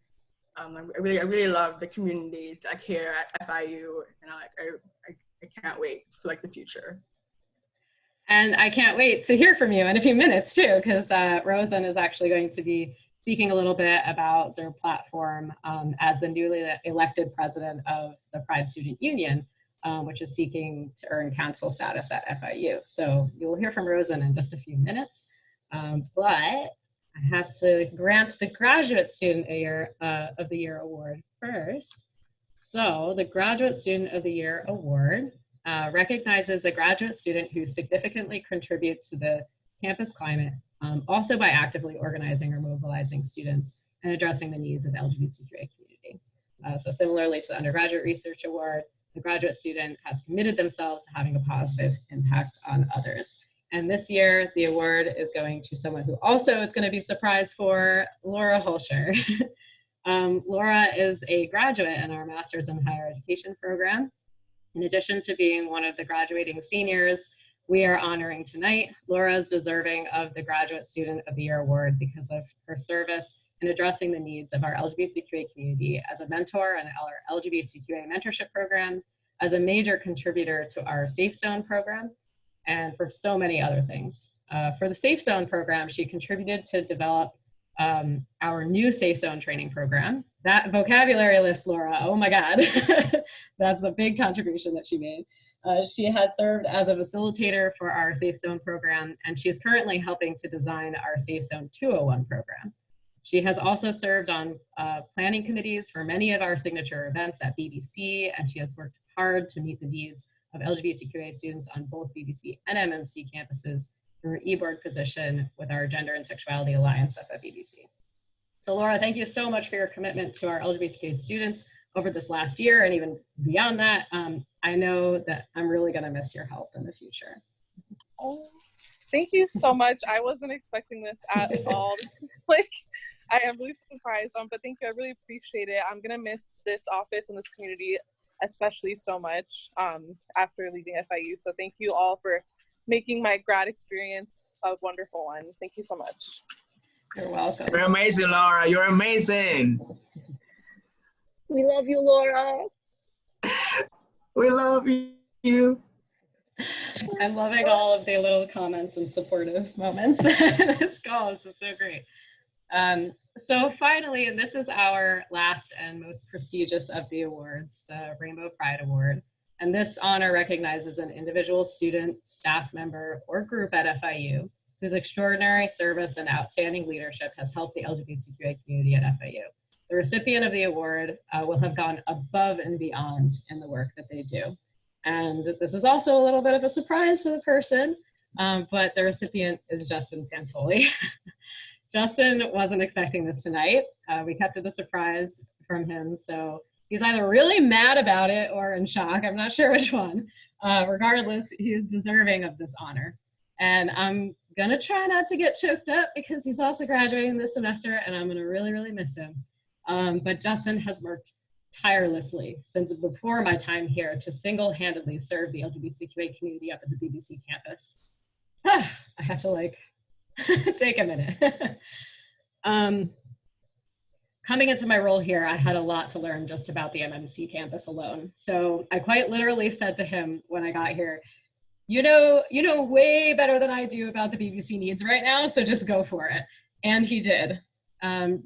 I really love the community here at FIU, and I can't wait for the future. And I can't wait to hear from you in a few minutes too, because Rosen is actually going to be speaking a little bit about their platform as the newly elected president of the Pride Student Union, which is seeking to earn council status at FIU. So you will hear from Rosen in just a few minutes, but I have to grant the Graduate Student of the Year Award first. So the Graduate Student of the Year Award recognizes a graduate student who significantly contributes to the campus climate, also by actively organizing or mobilizing students and addressing the needs of the LGBTQA community. So similarly to the Undergraduate Research Award, the graduate student has committed themselves to having a positive impact on others. And this year, the award is going to someone who also is going to be surprised for, Laura Holscher. Laura is a graduate in our Master's in Higher Education program. In addition to being one of the graduating seniors we are honoring tonight, Laura is deserving of the Graduate Student of the Year Award because of her service in addressing the needs of our LGBTQA community as a mentor in our LGBTQA mentorship program, as a major contributor to our Safe Zone program, and for so many other things. For the Safe Zone program, she contributed to develop our new Safe Zone training program. That vocabulary list, Laura, oh my God, that's a big contribution that she made. She has served as a facilitator for our Safe Zone program, and she is currently helping to design our Safe Zone 201 program. She has also served on planning committees for many of our signature events at BBC, and she has worked hard to meet the needs of LGBTQA students on both BBC and MMC campuses through her e-board position with our Gender and Sexuality Alliance at the BBC. So Laura, thank you so much for your commitment to our LGBTQ students over this last year and even beyond that. I know that I'm really going to miss your help in the future. Oh, thank you so much. I wasn't expecting this at all. Like, I am really surprised, but thank you. I really appreciate it. I'm going to miss this office and this community especially so much after leaving FIU. So thank you all for making my grad experience a wonderful one. Thank you so much. You're welcome. You're amazing, Laura. You're amazing. We love you, Laura. We love you. I'm loving all of the little comments and supportive moments. This call is so great. So finally, and this is our last and most prestigious of the awards, the Rainbow Pride Award. And this honor recognizes an individual student, staff member, or group at FIU whose extraordinary service and outstanding leadership has helped the LGBTQA community at FIU. The recipient of the award will have gone above and beyond in the work that they do. And this is also a little bit of a surprise for the person, but the recipient is Justin Santoli. Justin wasn't expecting this tonight. We kept it a surprise from him, so he's either really mad about it or in shock. I'm not sure which one. Regardless, he's deserving of this honor. And I'm gonna try not to get choked up because he's also graduating this semester and I'm gonna really, really miss him. But Justin has worked tirelessly since before my time here to single-handedly serve the LGBTQA community up at the BBC campus. I have to like take a minute. Coming into my role here, I had a lot to learn just about the MMC campus alone. So I quite literally said to him when I got here, you know way better than I do about the BBC needs right now, so just go for it. And he did.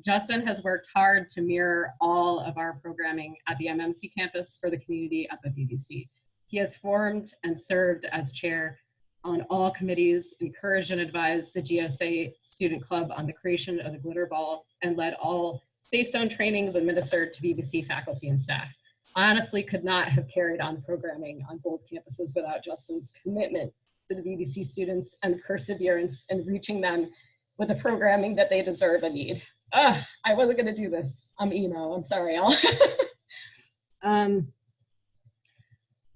Justin has worked hard to mirror all of our programming at the MMC campus for the community at the BBC. He has formed and served as chair on all committees, encouraged and advised the GSA Student Club on the creation of the Glitter Ball, and led all Safe Zone trainings administered to BBC faculty and staff. I honestly could not have carried on programming on both campuses without Justin's commitment to the BBC students and perseverance in reaching them with the programming that they deserve and need. I wasn't gonna do this. I'm emo, I'm sorry, y'all.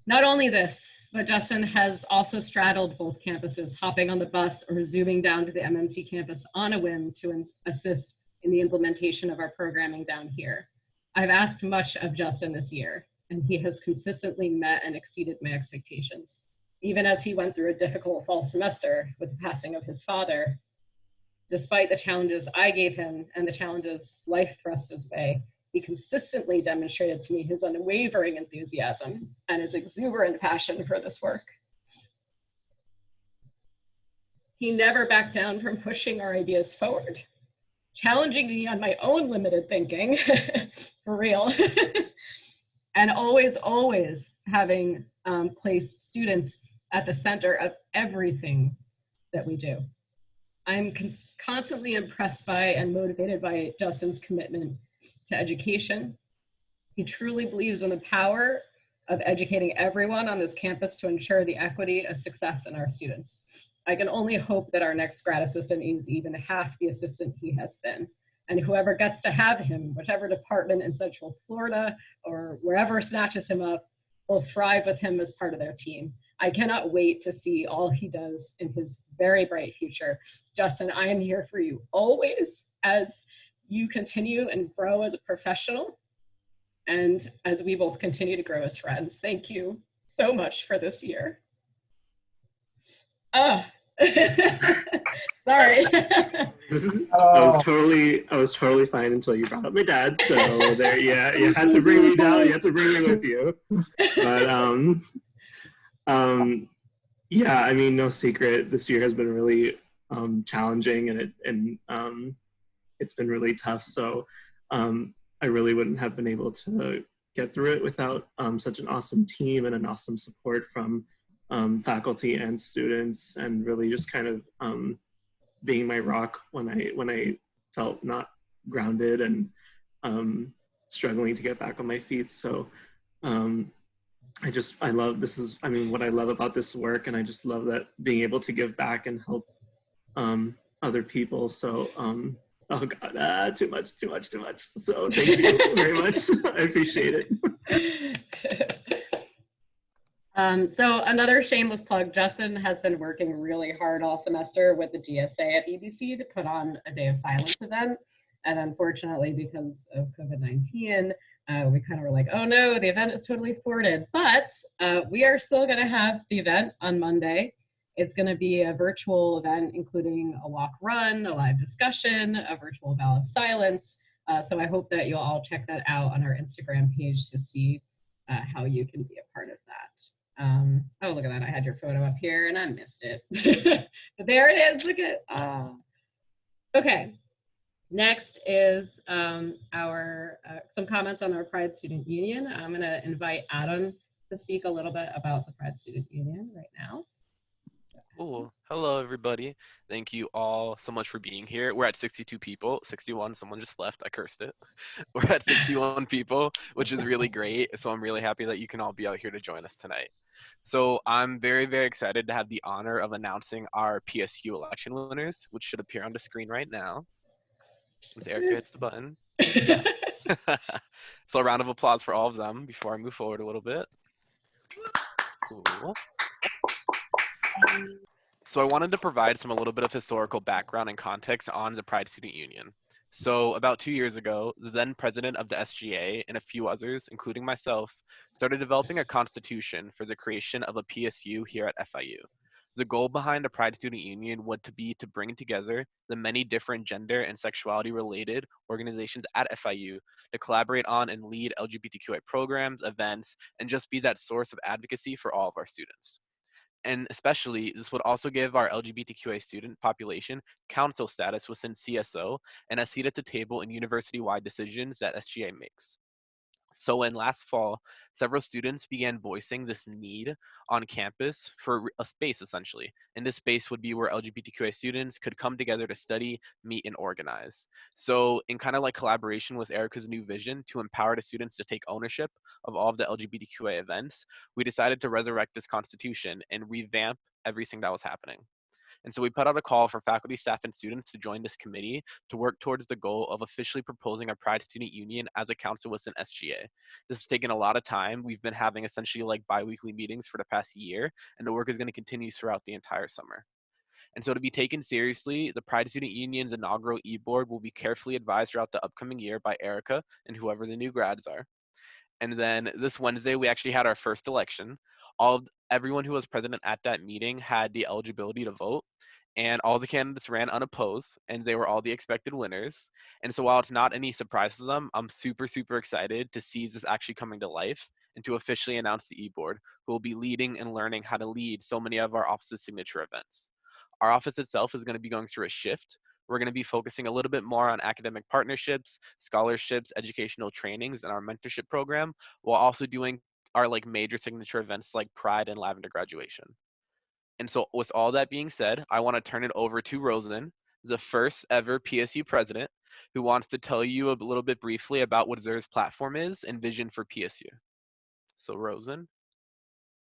Not only this, but Justin has also straddled both campuses, hopping on the bus or zooming down to the MMC campus on a whim to assist in the implementation of our programming down here. I've asked much of Justin this year, and he has consistently met and exceeded my expectations. Even as he went through a difficult fall semester with the passing of his father, despite the challenges I gave him and the challenges life thrust his way, he consistently demonstrated to me his unwavering enthusiasm and his exuberant passion for this work. He never backed down from pushing our ideas forward, challenging me on my own limited thinking, for real, and always having placed students at the center of everything that we do. I'm constantly impressed by and motivated by Justin's commitment to education. He truly believes in the power of educating everyone on this campus to ensure the equity of success in our students. I can only hope that our next grad assistant is even half the assistant he has been. And whoever gets to have him, whichever department in Central Florida or wherever snatches him up, will thrive with him as part of their team. I cannot wait to see all he does in his very bright future. Justin, I am here for you always as you continue and grow as a professional and as we both continue to grow as friends. Thank you so much for this year. Oh, sorry. I was totally fine until you brought up my dad. So there, yeah, you had to bring me down. You had to bring me with you. But yeah, I mean, no secret. This year has been really challenging, and it's been really tough. So I really wouldn't have been able to get through it without such an awesome team and an awesome support from faculty and students, and really just kind of being my rock when I felt not grounded and struggling to get back on my feet. So I love, this is, I mean, what I love about this work, and I just love that being able to give back and help other people. So Oh God, too much. So thank you very much. I appreciate it. So another shameless plug, Justin has been working really hard all semester with the GSA at EBC to put on a Day of Silence event. And unfortunately, because of COVID-19, we kind of were like, oh no, the event is totally thwarted. But we are still gonna have the event on Monday. It's gonna be a virtual event, including a walk run, a live discussion, a virtual vow of silence. So I hope that you'll all check that out on our Instagram page to see how you can be a part of that. Oh, look at that. I had your photo up here and I missed it. But there it is. Look at okay. Next is our some comments on our Pride Student Union. I'm going to invite Adam to speak a little bit about the Pride Student Union right now. Cool. Hello, everybody. Thank you all so much for being here. We're at 62 people, 61, someone just left, I cursed it. We're at 61 people, which is really great. So I'm really happy that you can all be out here to join us tonight. So I'm very, very excited to have the honor of announcing our PSU Election Winners, which should appear on the screen right now. Once Erica hits the button. Yes. So a round of applause for all of them before I move forward a little bit. Cool. So I wanted to provide a little bit of historical background and context on the Pride Student Union. So about 2 years ago, the then president of the SGA and a few others, including myself, started developing a constitution for the creation of a PSU here at FIU. The goal behind the Pride Student Union would be to bring together the many different gender and sexuality related organizations at FIU to collaborate on and lead LGBTQA programs, events, and just be that source of advocacy for all of our students. And especially, this would also give our LGBTQA student population council status within CSO and a seat at the table in university-wide decisions that SGA makes. So in last fall, several students began voicing this need on campus for a space, essentially. And this space would be where LGBTQA students could come together to study, meet, and organize. So in kind of like collaboration with Erica's new vision to empower the students to take ownership of all of the LGBTQA events, we decided to resurrect this constitution and revamp everything that was happening. And so we put out a call for faculty, staff, and students to join this committee to work towards the goal of officially proposing a Pride Student Union as a council within SGA. This has taken a lot of time. We've been having essentially like bi-weekly meetings for the past year, and the work is going to continue throughout the entire summer. And so to be taken seriously, the Pride Student Union's inaugural e-board will be carefully advised throughout the upcoming year by Erica and whoever the new grads are. And then this Wednesday, we actually had our first election. Everyone who was present at that meeting had the eligibility to vote, and all the candidates ran unopposed, and they were all the expected winners. And so while it's not any surprise to them, I'm super, super excited to see this actually coming to life and to officially announce the e-board, who will be leading and learning how to lead so many of our office's signature events. Our office itself is going to be going through a shift. We're going to be focusing a little bit more on academic partnerships, scholarships, educational trainings, and our mentorship program, while also doing our like major signature events like Pride and Lavender graduation. And so with all that being said, I want to turn it over to Rosen, the first ever PSU president, who wants to tell you a little bit briefly about what ZER's platform is and vision for PSU. So Rosen.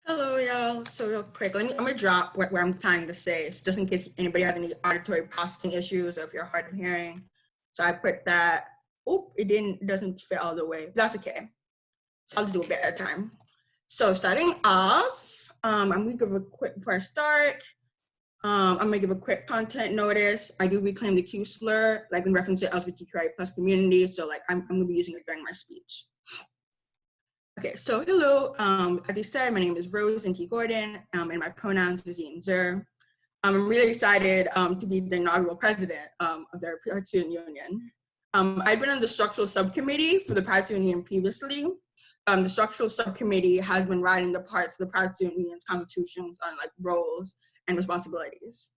Hello, y'all. So real quick, I'm gonna drop what I'm planning to say, so just in case anybody has any auditory processing issues or if you're hard of hearing. So I put that, it doesn't fit all the way. That's okay. So I'll just do a bit at a time. So starting off, I'm gonna give a quick, before I start, I'm gonna give a quick content notice. I do reclaim the Q slur, like in reference to LGBTQI+ community. So like I'm gonna be using it during my speech. Okay, so hello, as I said, my name is Rose N.T. Gordon, and my pronouns is he and Zer. I'm really excited to be the inaugural president of the Pride Student Union. I've been on the structural subcommittee for the Pride Student Union previously. The structural subcommittee has been writing the parts of the Pride Student Union's constitution on like roles and responsibilities.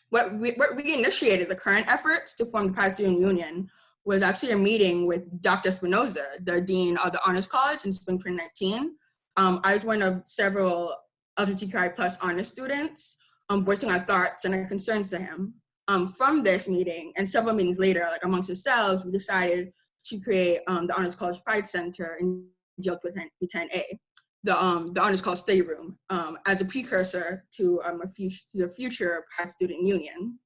What we initiated the current efforts to form the Pride Student Union was actually a meeting with Dr. Espinoza, the Dean of the Honors College in spring 2019. I was one of several LGBTQI+ honors students voicing our thoughts and our concerns to him. From this meeting and several meetings later, like amongst ourselves, we decided to create the Honors College Pride Center in Guild 10A, the Honors College Study Room, as a precursor to the future Pride Student Union.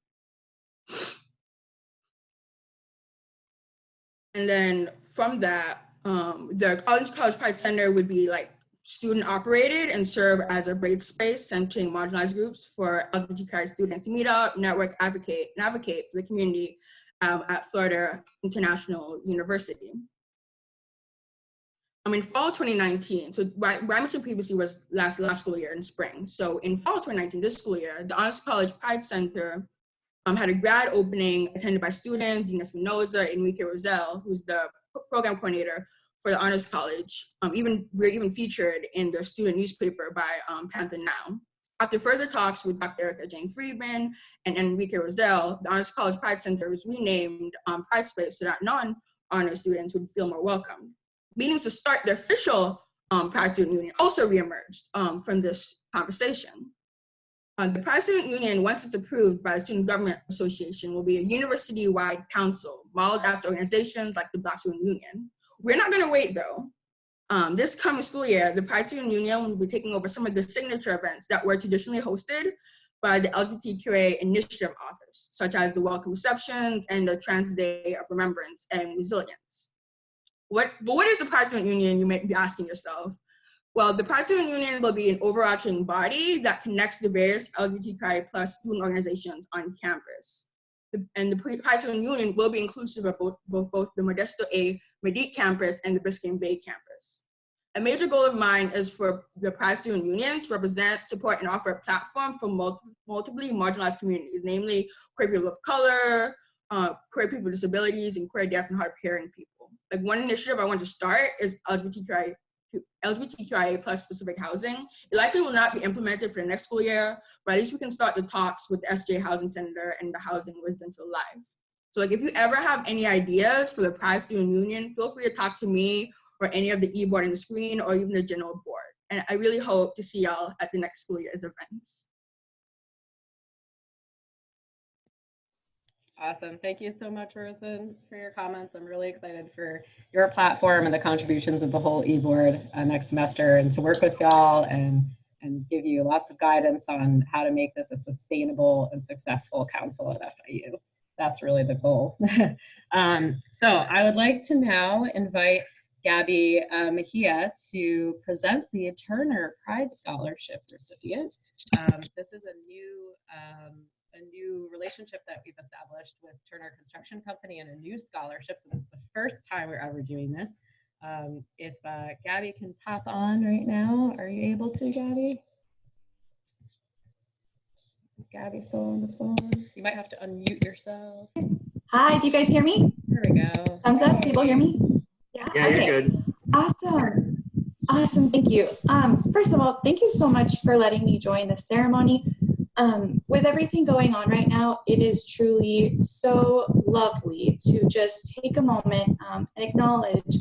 And then from that, the College Pride Center would be like student operated and serve as a break space centering marginalized groups for LGBTQI students to meet up, network, advocate for the community at Florida International University. In fall 2019, so what I mentioned previously was last school year in spring. So in fall 2019, this school year, the Honors College Pride Center had a grad opening attended by students, Dina Espinoza, Enrique Rosell, who's the program coordinator for the Honors College. We're even featured in the student newspaper by Panther Now. After further talks with Dr. Erica Jane Friedman and Enrique Rosell, the Honors College Pride Center was renamed Pride Space so that non-honor students would feel more welcome. Meetings to start the official Pride Student Union also reemerged from this conversation. The Pride Student Union, once it's approved by the Student Government Association, will be a university-wide council modeled after organizations like the Black Student Union. We're not going to wait, though. This coming school year, the Pride Student Union will be taking over some of the signature events that were traditionally hosted by the LGBTQA Initiative Office, such as the Welcome Receptions and the Trans Day of Remembrance and Resilience. What is the Pride Student Union, you may be asking yourself? Well, the Pride Student Union will be an overarching body that connects the various LGBTQI+ student organizations on campus. And the Pride Student Union will be inclusive of both the Modesto A Medique campus and the Biscayne Bay campus. A major goal of mine is for the Pride Student Union to represent, support, and offer a platform for multiply marginalized communities, namely queer people of color, queer people with disabilities, and queer, deaf, and hard of hearing people. Like one initiative I want to start is LGBTQIA+ specific housing. It likely will not be implemented for the next school year, but at least we can start the talks with the SJ Housing Center and the Housing Residential Live. So like if you ever have any ideas for the Pride Student Union, feel free to talk to me or any of the e-board on the screen or even the general board. And I really hope to see y'all at the next school year's events. Awesome. Thank you so much, Rosen, for your comments. I'm really excited for your platform and the contributions of the whole e-board next semester, and to work with y'all and give you lots of guidance on how to make this a sustainable and successful council at FIU. That's really the goal. So I would like to now invite Gabby Mejia to present the Turner Pride Scholarship recipient. This is a new relationship that we've established with Turner Construction Company and a new scholarship. So this is the first time we're ever doing this. If Gabby can pop on right now, are you able to, Gabby? Is Gabby still on the phone? You might have to unmute yourself. Hi, do you guys hear me? There we go. Thumbs up, people hear me? Yeah, okay. You're good. Awesome. Awesome, thank you. First of all, thank you so much for letting me join this ceremony. With everything going on right now, it is truly so lovely to just take a moment and acknowledge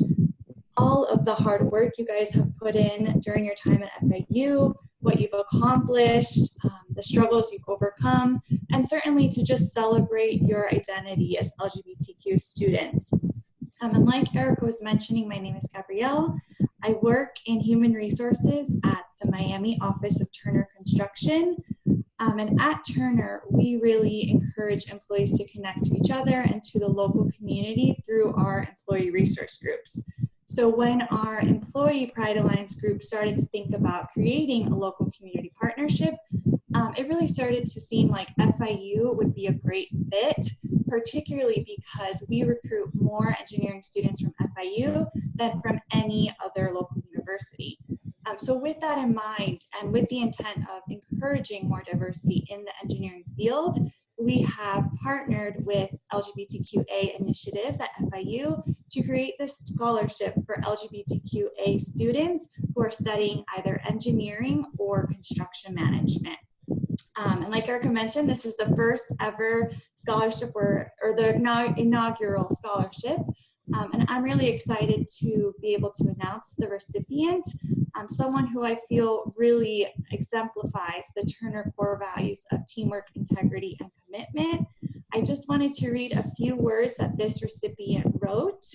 all of the hard work you guys have put in during your time at FIU, what you've accomplished, the struggles you've overcome, and certainly to just celebrate your identity as LGBTQ students. And like Erica was mentioning, my name is Gabrielle. I work in human resources at the Miami office of Turner Construction. And at Turner, we really encourage employees to connect to each other and to the local community through our employee resource groups. So when our Employee Pride Alliance group started to think about creating a local community partnership, it really started to seem like FIU would be a great fit, particularly because we recruit more engineering students from FIU than from any other local university. So with that in mind, and with the intent of encouraging more diversity in the engineering field, we have partnered with LGBTQA Initiatives at FIU to create this scholarship for LGBTQA students who are studying either engineering or construction management. And like Erica mentioned, this is the first ever scholarship or the inaugural scholarship. And I'm really excited to be able to announce the recipient, someone who I feel really exemplifies the Turner core values of teamwork, integrity, and commitment. I just wanted to read a few words that this recipient wrote.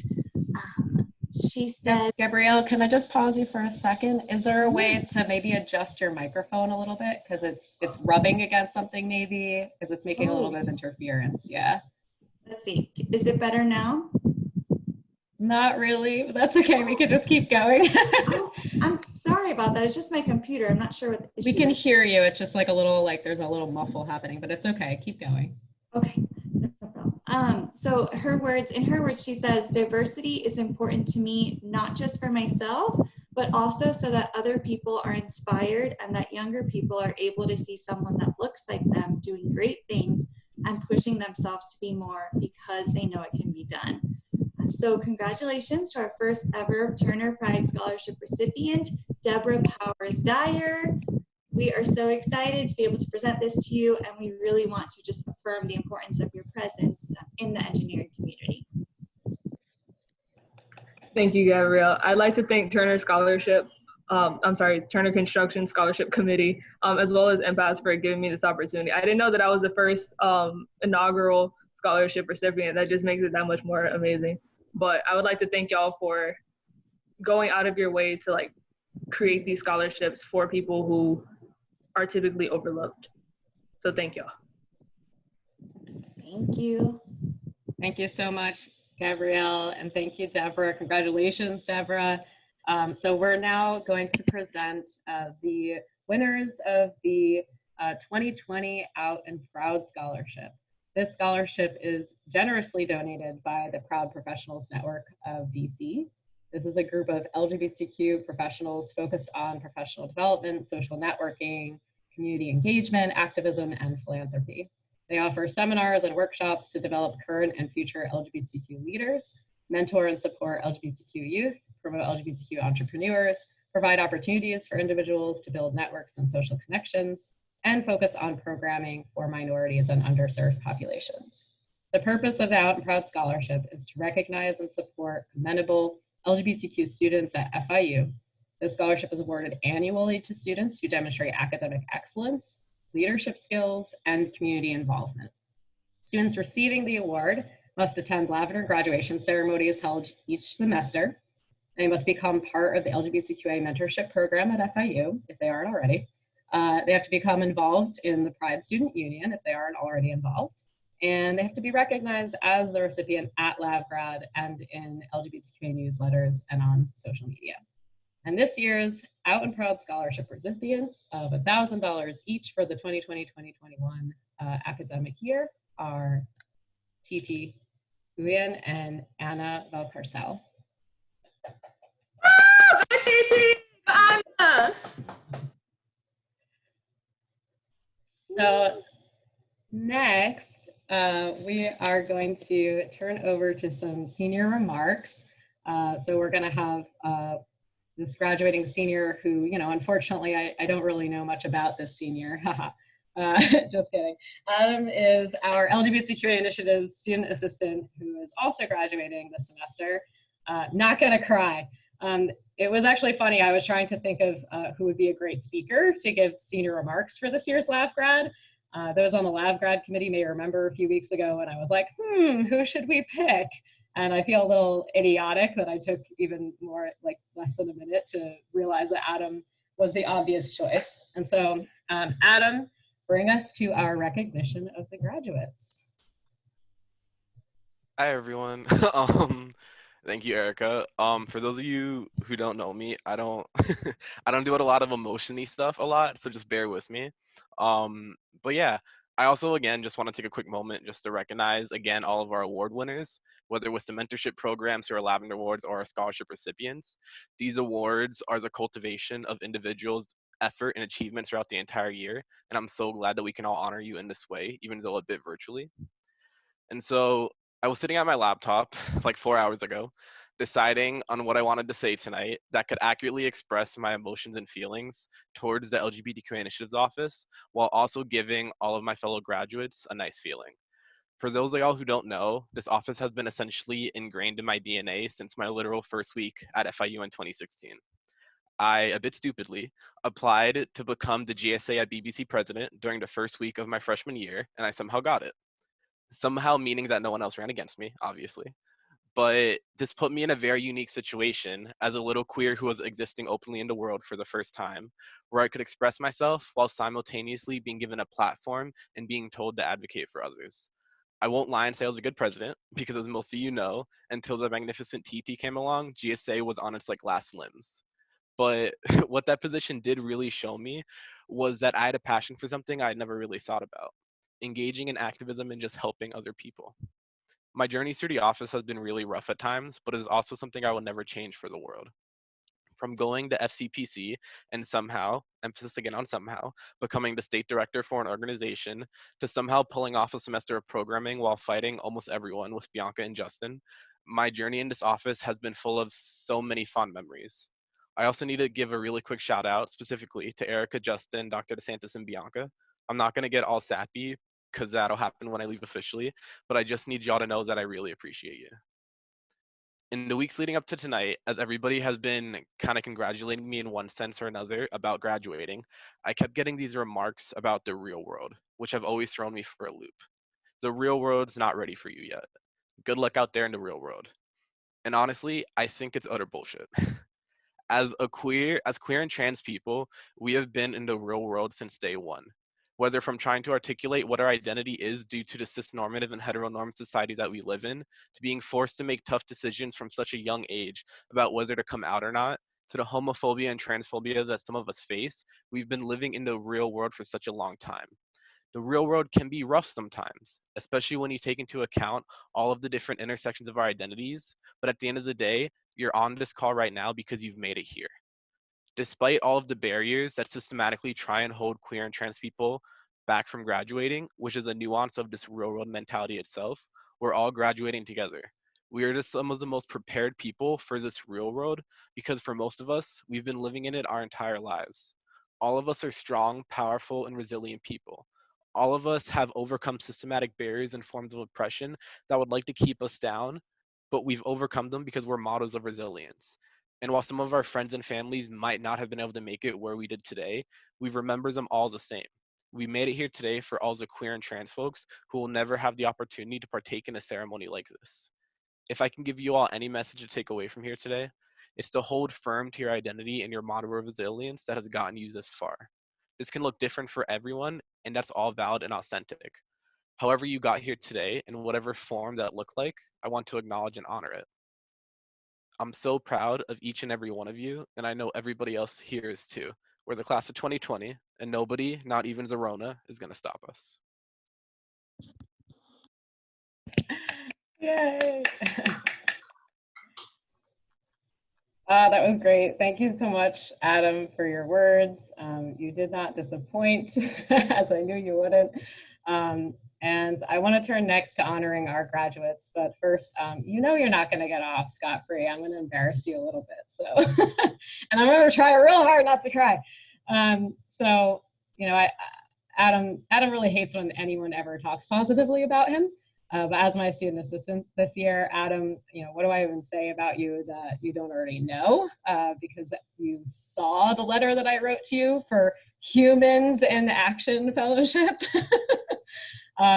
She said, Gabrielle, can I just pause you for a second? Is there a way to maybe adjust your microphone a little bit? Because it's rubbing against something maybe, because it's making a little bit of interference, yeah. Let's see, is it better now? Not really, but that's okay. We could just keep going. I'm sorry about that. It's just my computer. I'm not sure what the issue We can is. hear you. It's just like a little, like there's a little muffle happening, but it's okay. Keep going. So in her words, she says, diversity is important to me, not just for myself, but also so that other people are inspired and that younger people are able to see someone that looks like them doing great things and pushing themselves to be more because they know it can be done. So congratulations to our first ever Turner Pride Scholarship recipient, Deborah Powers Dyer. We are so excited to be able to present this to you, and we really want to just affirm the importance of your presence in the engineering community. Thank you, Gabrielle. I'd like to thank Turner Construction Scholarship Committee, as well as Empaths for giving me this opportunity. I didn't know that I was the first inaugural scholarship recipient. That just makes it that much more amazing. But I would like to thank y'all for going out of your way to like create these scholarships for people who are typically overlooked. So thank y'all. Thank you. Thank you so much, Gabrielle, and thank you, Deborah. Congratulations, Deborah. So we're now going to present the winners of the 2020 Out and Proud Scholarship. This scholarship is generously donated by the Proud Professionals Network of DC. This is a group of LGBTQ professionals focused on professional development, social networking, community engagement, activism, and philanthropy. They offer seminars and workshops to develop current and future LGBTQ leaders, mentor and support LGBTQ youth, promote LGBTQ entrepreneurs, provide opportunities for individuals to build networks and social connections, and focus on programming for minorities and underserved populations. The purpose of the Out and Proud Scholarship is to recognize and support commendable LGBTQ students at FIU. This scholarship is awarded annually to students who demonstrate academic excellence, leadership skills, and community involvement. Students receiving the award must attend Lavender graduation ceremonies held each semester. They must become part of the LGBTQA mentorship program at FIU if they aren't already. They have to become involved in the Pride Student Union if they aren't already involved. And they have to be recognized as the recipient at LavGrad and in LGBTQA newsletters and on social media. And this year's Out and Proud Scholarship recipients of $1,000 each for the 2020-2021 academic year are Titi Nguyen and Anna Valcarcel. So next, we are going to turn over to some senior remarks. So we're going to have this graduating senior who, unfortunately, I don't really know much about this senior. Just kidding. Adam is our LGBTQA Initiatives student assistant who is also graduating this semester. Not going to cry. It was actually funny. I was trying to think of who would be a great speaker to give senior remarks for this year's LavGrad. Those on the LavGrad committee may remember a few weeks ago when I was like, who should we pick? And I feel a little idiotic that I took even more, like less than a minute to realize that Adam was the obvious choice. And so Adam, bring us to our recognition of the graduates. Hi, everyone. Thank you, Erica. For those of you who don't know me, I don't I don't do a lot of emotion-y stuff a lot, so just bear with me. But yeah, I also again just want to take a quick moment just to recognize again all of our award winners, whether with the mentorship programs through our Lavender Awards or our scholarship recipients. These awards are the cultivation of individuals' effort and achievements throughout the entire year, and I'm so glad that we can all honor you in this way, even though a bit virtually. And so I was sitting at my laptop like 4 hours ago, deciding on what I wanted to say tonight that could accurately express my emotions and feelings towards the LGBTQA Initiatives office, while also giving all of my fellow graduates a nice feeling. For those of y'all who don't know, this office has been essentially ingrained in my DNA since my literal first week at FIU in 2016. I, a bit stupidly, applied to become the GSA at BBC president during the first week of my freshman year, and I somehow got it. Somehow meaning that no one else ran against me, obviously. But this put me in a very unique situation as a little queer who was existing openly in the world for the first time, where I could express myself while simultaneously being given a platform and being told to advocate for others. I won't lie and say I was a good president, because as most of you know, until the magnificent TT came along, GSA was on its last limbs. But what that position did really show me was that I had a passion for something I had never really thought about, engaging in activism and just helping other people. My journey through the office has been really rough at times, but it is also something I will never change for the world. From going to FCPC and somehow, emphasis again on somehow, becoming the state director for an organization, to somehow pulling off a semester of programming while fighting almost everyone with Bianca and Justin, my journey in this office has been full of so many fond memories. I also need to give a really quick shout out specifically to Erica, Justin, Dr. DeSantis, and Bianca. I'm not going to get all sappy because that'll happen when I leave officially, but I just need y'all to know that I really appreciate you. In the weeks leading up to tonight, as everybody has been kind of congratulating me in one sense or another about graduating, I kept getting these remarks about the real world, which have always thrown me for a loop. The real world's not ready for you yet. Good luck out there in the real world. And honestly, I think it's utter bullshit. As queer and trans people, we have been in the real world since day one. Whether from trying to articulate what our identity is due to the cisnormative and heteronormative society that we live in, to being forced to make tough decisions from such a young age about whether to come out or not, to the homophobia and transphobia that some of us face, we've been living in the real world for such a long time. The real world can be rough sometimes, especially when you take into account all of the different intersections of our identities, but at the end of the day, you're on this call right now because you've made it here. Despite all of the barriers that systematically try and hold queer and trans people back from graduating, which is a nuance of this real world mentality itself, we're all graduating together. We are just some of the most prepared people for this real world because for most of us, we've been living in it our entire lives. All of us are strong, powerful, and resilient people. All of us have overcome systematic barriers and forms of oppression that would like to keep us down, but we've overcome them because we're models of resilience. And while some of our friends and families might not have been able to make it where we did today, we remember them all the same. We made it here today for all the queer and trans folks who will never have the opportunity to partake in a ceremony like this. If I can give you all any message to take away from here today, it's to hold firm to your identity and your model of resilience that has gotten you this far. This can look different for everyone, and that's all valid and authentic. However you got here today, in whatever form that looked like, I want to acknowledge and honor it. I'm so proud of each and every one of you, and I know everybody else here is too. We're the class of 2020, and nobody, not even Zorona, is going to stop us. Yay! That was great. Thank you so much, Adam, for your words. You did not disappoint, as I knew you wouldn't. And I want to turn next to honoring our graduates. But first, you know you're not going to get off scot-free. I'm going to embarrass you a little bit. So, and I'm going to try real hard not to cry. So, you know, Adam really hates when anyone ever talks positively about him. But as my student assistant this year, Adam, you know, what do I even say about you that you don't already know? Because you saw the letter that I wrote to you for Humans in Action Fellowship.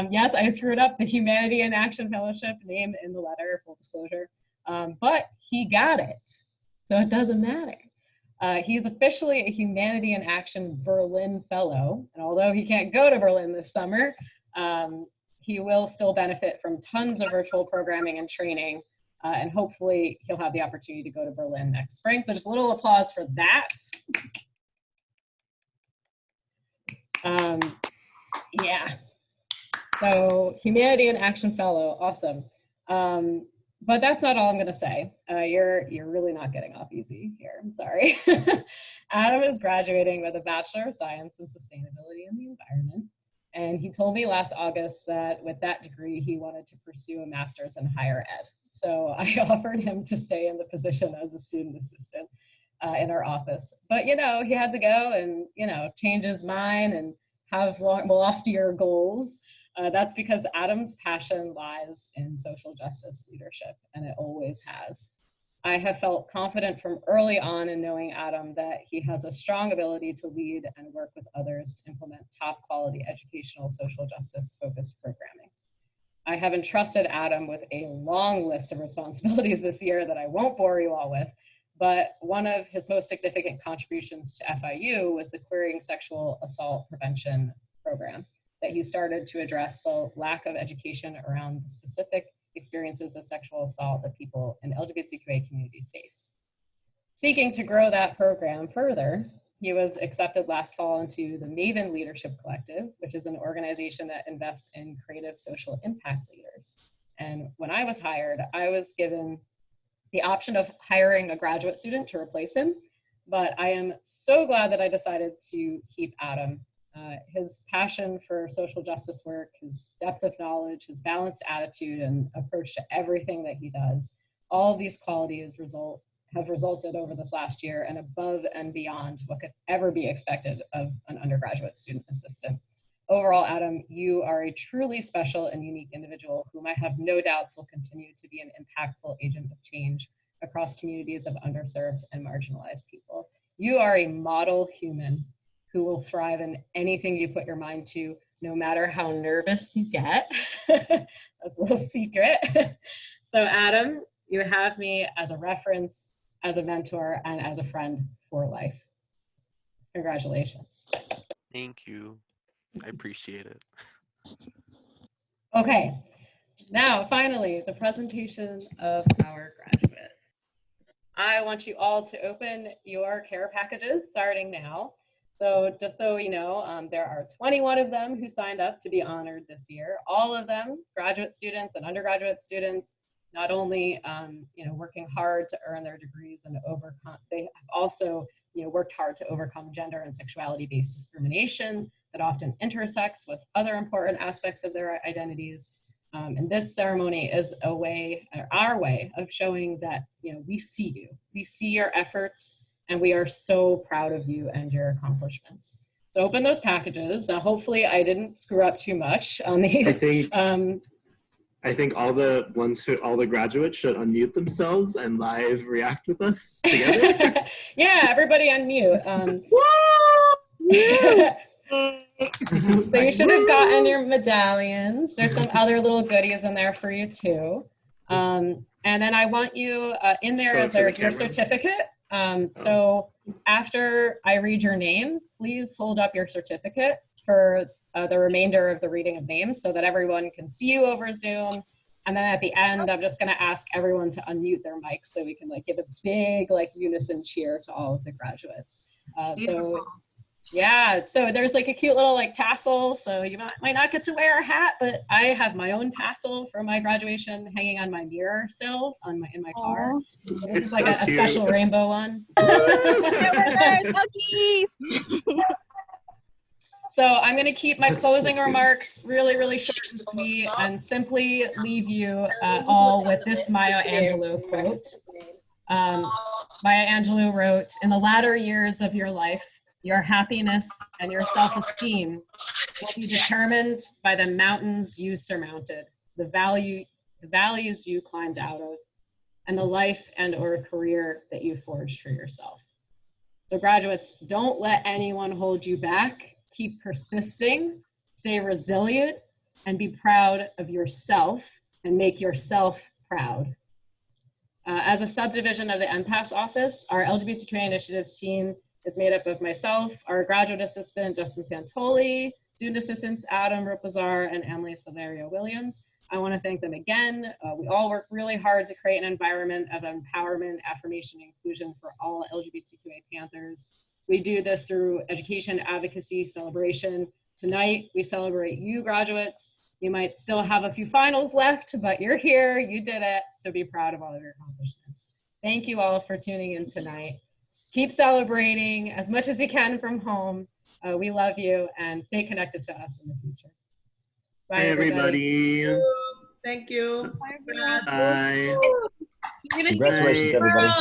Yes, I screwed up the Humanity in Action Fellowship name in the letter, full disclosure, but he got it, so it doesn't matter. He's officially a Humanity in Action Berlin Fellow, and although he can't go to Berlin this summer, he will still benefit from tons of virtual programming and training, and hopefully he'll have the opportunity to go to Berlin next spring. So just a little applause for that. Yeah. So Humanity in Action Fellow, awesome. But that's not all I'm gonna say. You're really not getting off easy here, I'm sorry. Adam is graduating with a Bachelor of Science in Sustainability in the Environment. And he told me last August that with that degree, he wanted to pursue a master's in higher ed. So I offered him to stay in the position as a student assistant in our office. But, you know, he had to go and, you know, change his mind and have loftier goals. That's because Adam's passion lies in social justice leadership, and it always has. I have felt confident from early on in knowing Adam that he has a strong ability to lead and work with others to implement top quality educational social justice focused programming. I have entrusted Adam with a long list of responsibilities this year that I won't bore you all with, but one of his most significant contributions to FIU was the Queering Sexual Assault Prevention Program. that he started to address the lack of education around the specific experiences of sexual assault that people in LGBTQA communities face. Seeking to grow that program further, he was accepted last fall into the Maven Leadership Collective, which is an organization that invests in creative social impact leaders. And when I was hired, I was given the option of hiring a graduate student to replace him, but I am so glad that I decided to keep Adam. His passion for social justice work, his depth of knowledge, his balanced attitude and approach to everything that he does, all of these qualities have resulted over this last year and above and beyond what could ever be expected of an undergraduate student assistant. Overall, Adam, you are a truly special and unique individual whom I have no doubts will continue to be an impactful agent of change across communities of underserved and marginalized people. You are a model human who will thrive in anything you put your mind to, no matter how nervous you get. That's a little secret. So Adam, you have me as a reference, as a mentor, and as a friend for life. Congratulations. Thank you. I appreciate it. Okay, now finally, the presentation of our graduates. I want you all to open your care packages starting now. So just so you know, there are 21 of them who signed up to be honored this year. All of them, graduate students and undergraduate students, not only working hard to earn their degrees and they have also worked hard to overcome gender and sexuality-based discrimination that often intersects with other important aspects of their identities. And this ceremony is our way of showing that we see you, we see your efforts, and we are so proud of you and your accomplishments. So open those packages. Hopefully I didn't screw up too much on these. I think all the graduates should unmute themselves and live react with us together. Yeah, everybody unmute. So you should have gotten your medallions. There's some other little goodies in there for you too. And then I want you in there as your certificate. So after I read your name, please hold up your certificate for the remainder of the reading of names so that everyone can see you over Zoom. And then at the end, I'm just gonna ask everyone to unmute their mics so we can give a big unison cheer to all of the graduates. Yeah, so there's a cute little tassel. So you might not get to wear a hat, but I have my own tassel from my graduation hanging on my mirror still in my car. So this is a special rainbow one. So I'm going to keep my closing remarks really, really short and sweet and simply leave you all with this Maya Angelou quote. Maya Angelou wrote, "In the latter years of your life, your happiness and your self-esteem will be determined by the mountains you surmounted, the valleys you climbed out of, and the life and/or career that you forged for yourself." So graduates, don't let anyone hold you back. Keep persisting, stay resilient, and be proud of yourself and make yourself proud. As a subdivision of the MPAS office, our LGBTQA Initiatives team is made up of myself, our graduate assistant, Justin Santoli, student assistants, Adam Rupazar and Emily Silverio Williams. I want to thank them again. We all work really hard to create an environment of empowerment, affirmation, and inclusion for all LGBTQA Panthers. We do this through education, advocacy, celebration. Tonight, we celebrate you graduates. You might still have a few finals left, but you're here, you did it, so be proud of all of your accomplishments. Thank you all for tuning in tonight. Keep celebrating as much as you can from home. We love you, and stay connected to us in the future. Bye, everybody. Thank you. Bye. Congratulations, everybody.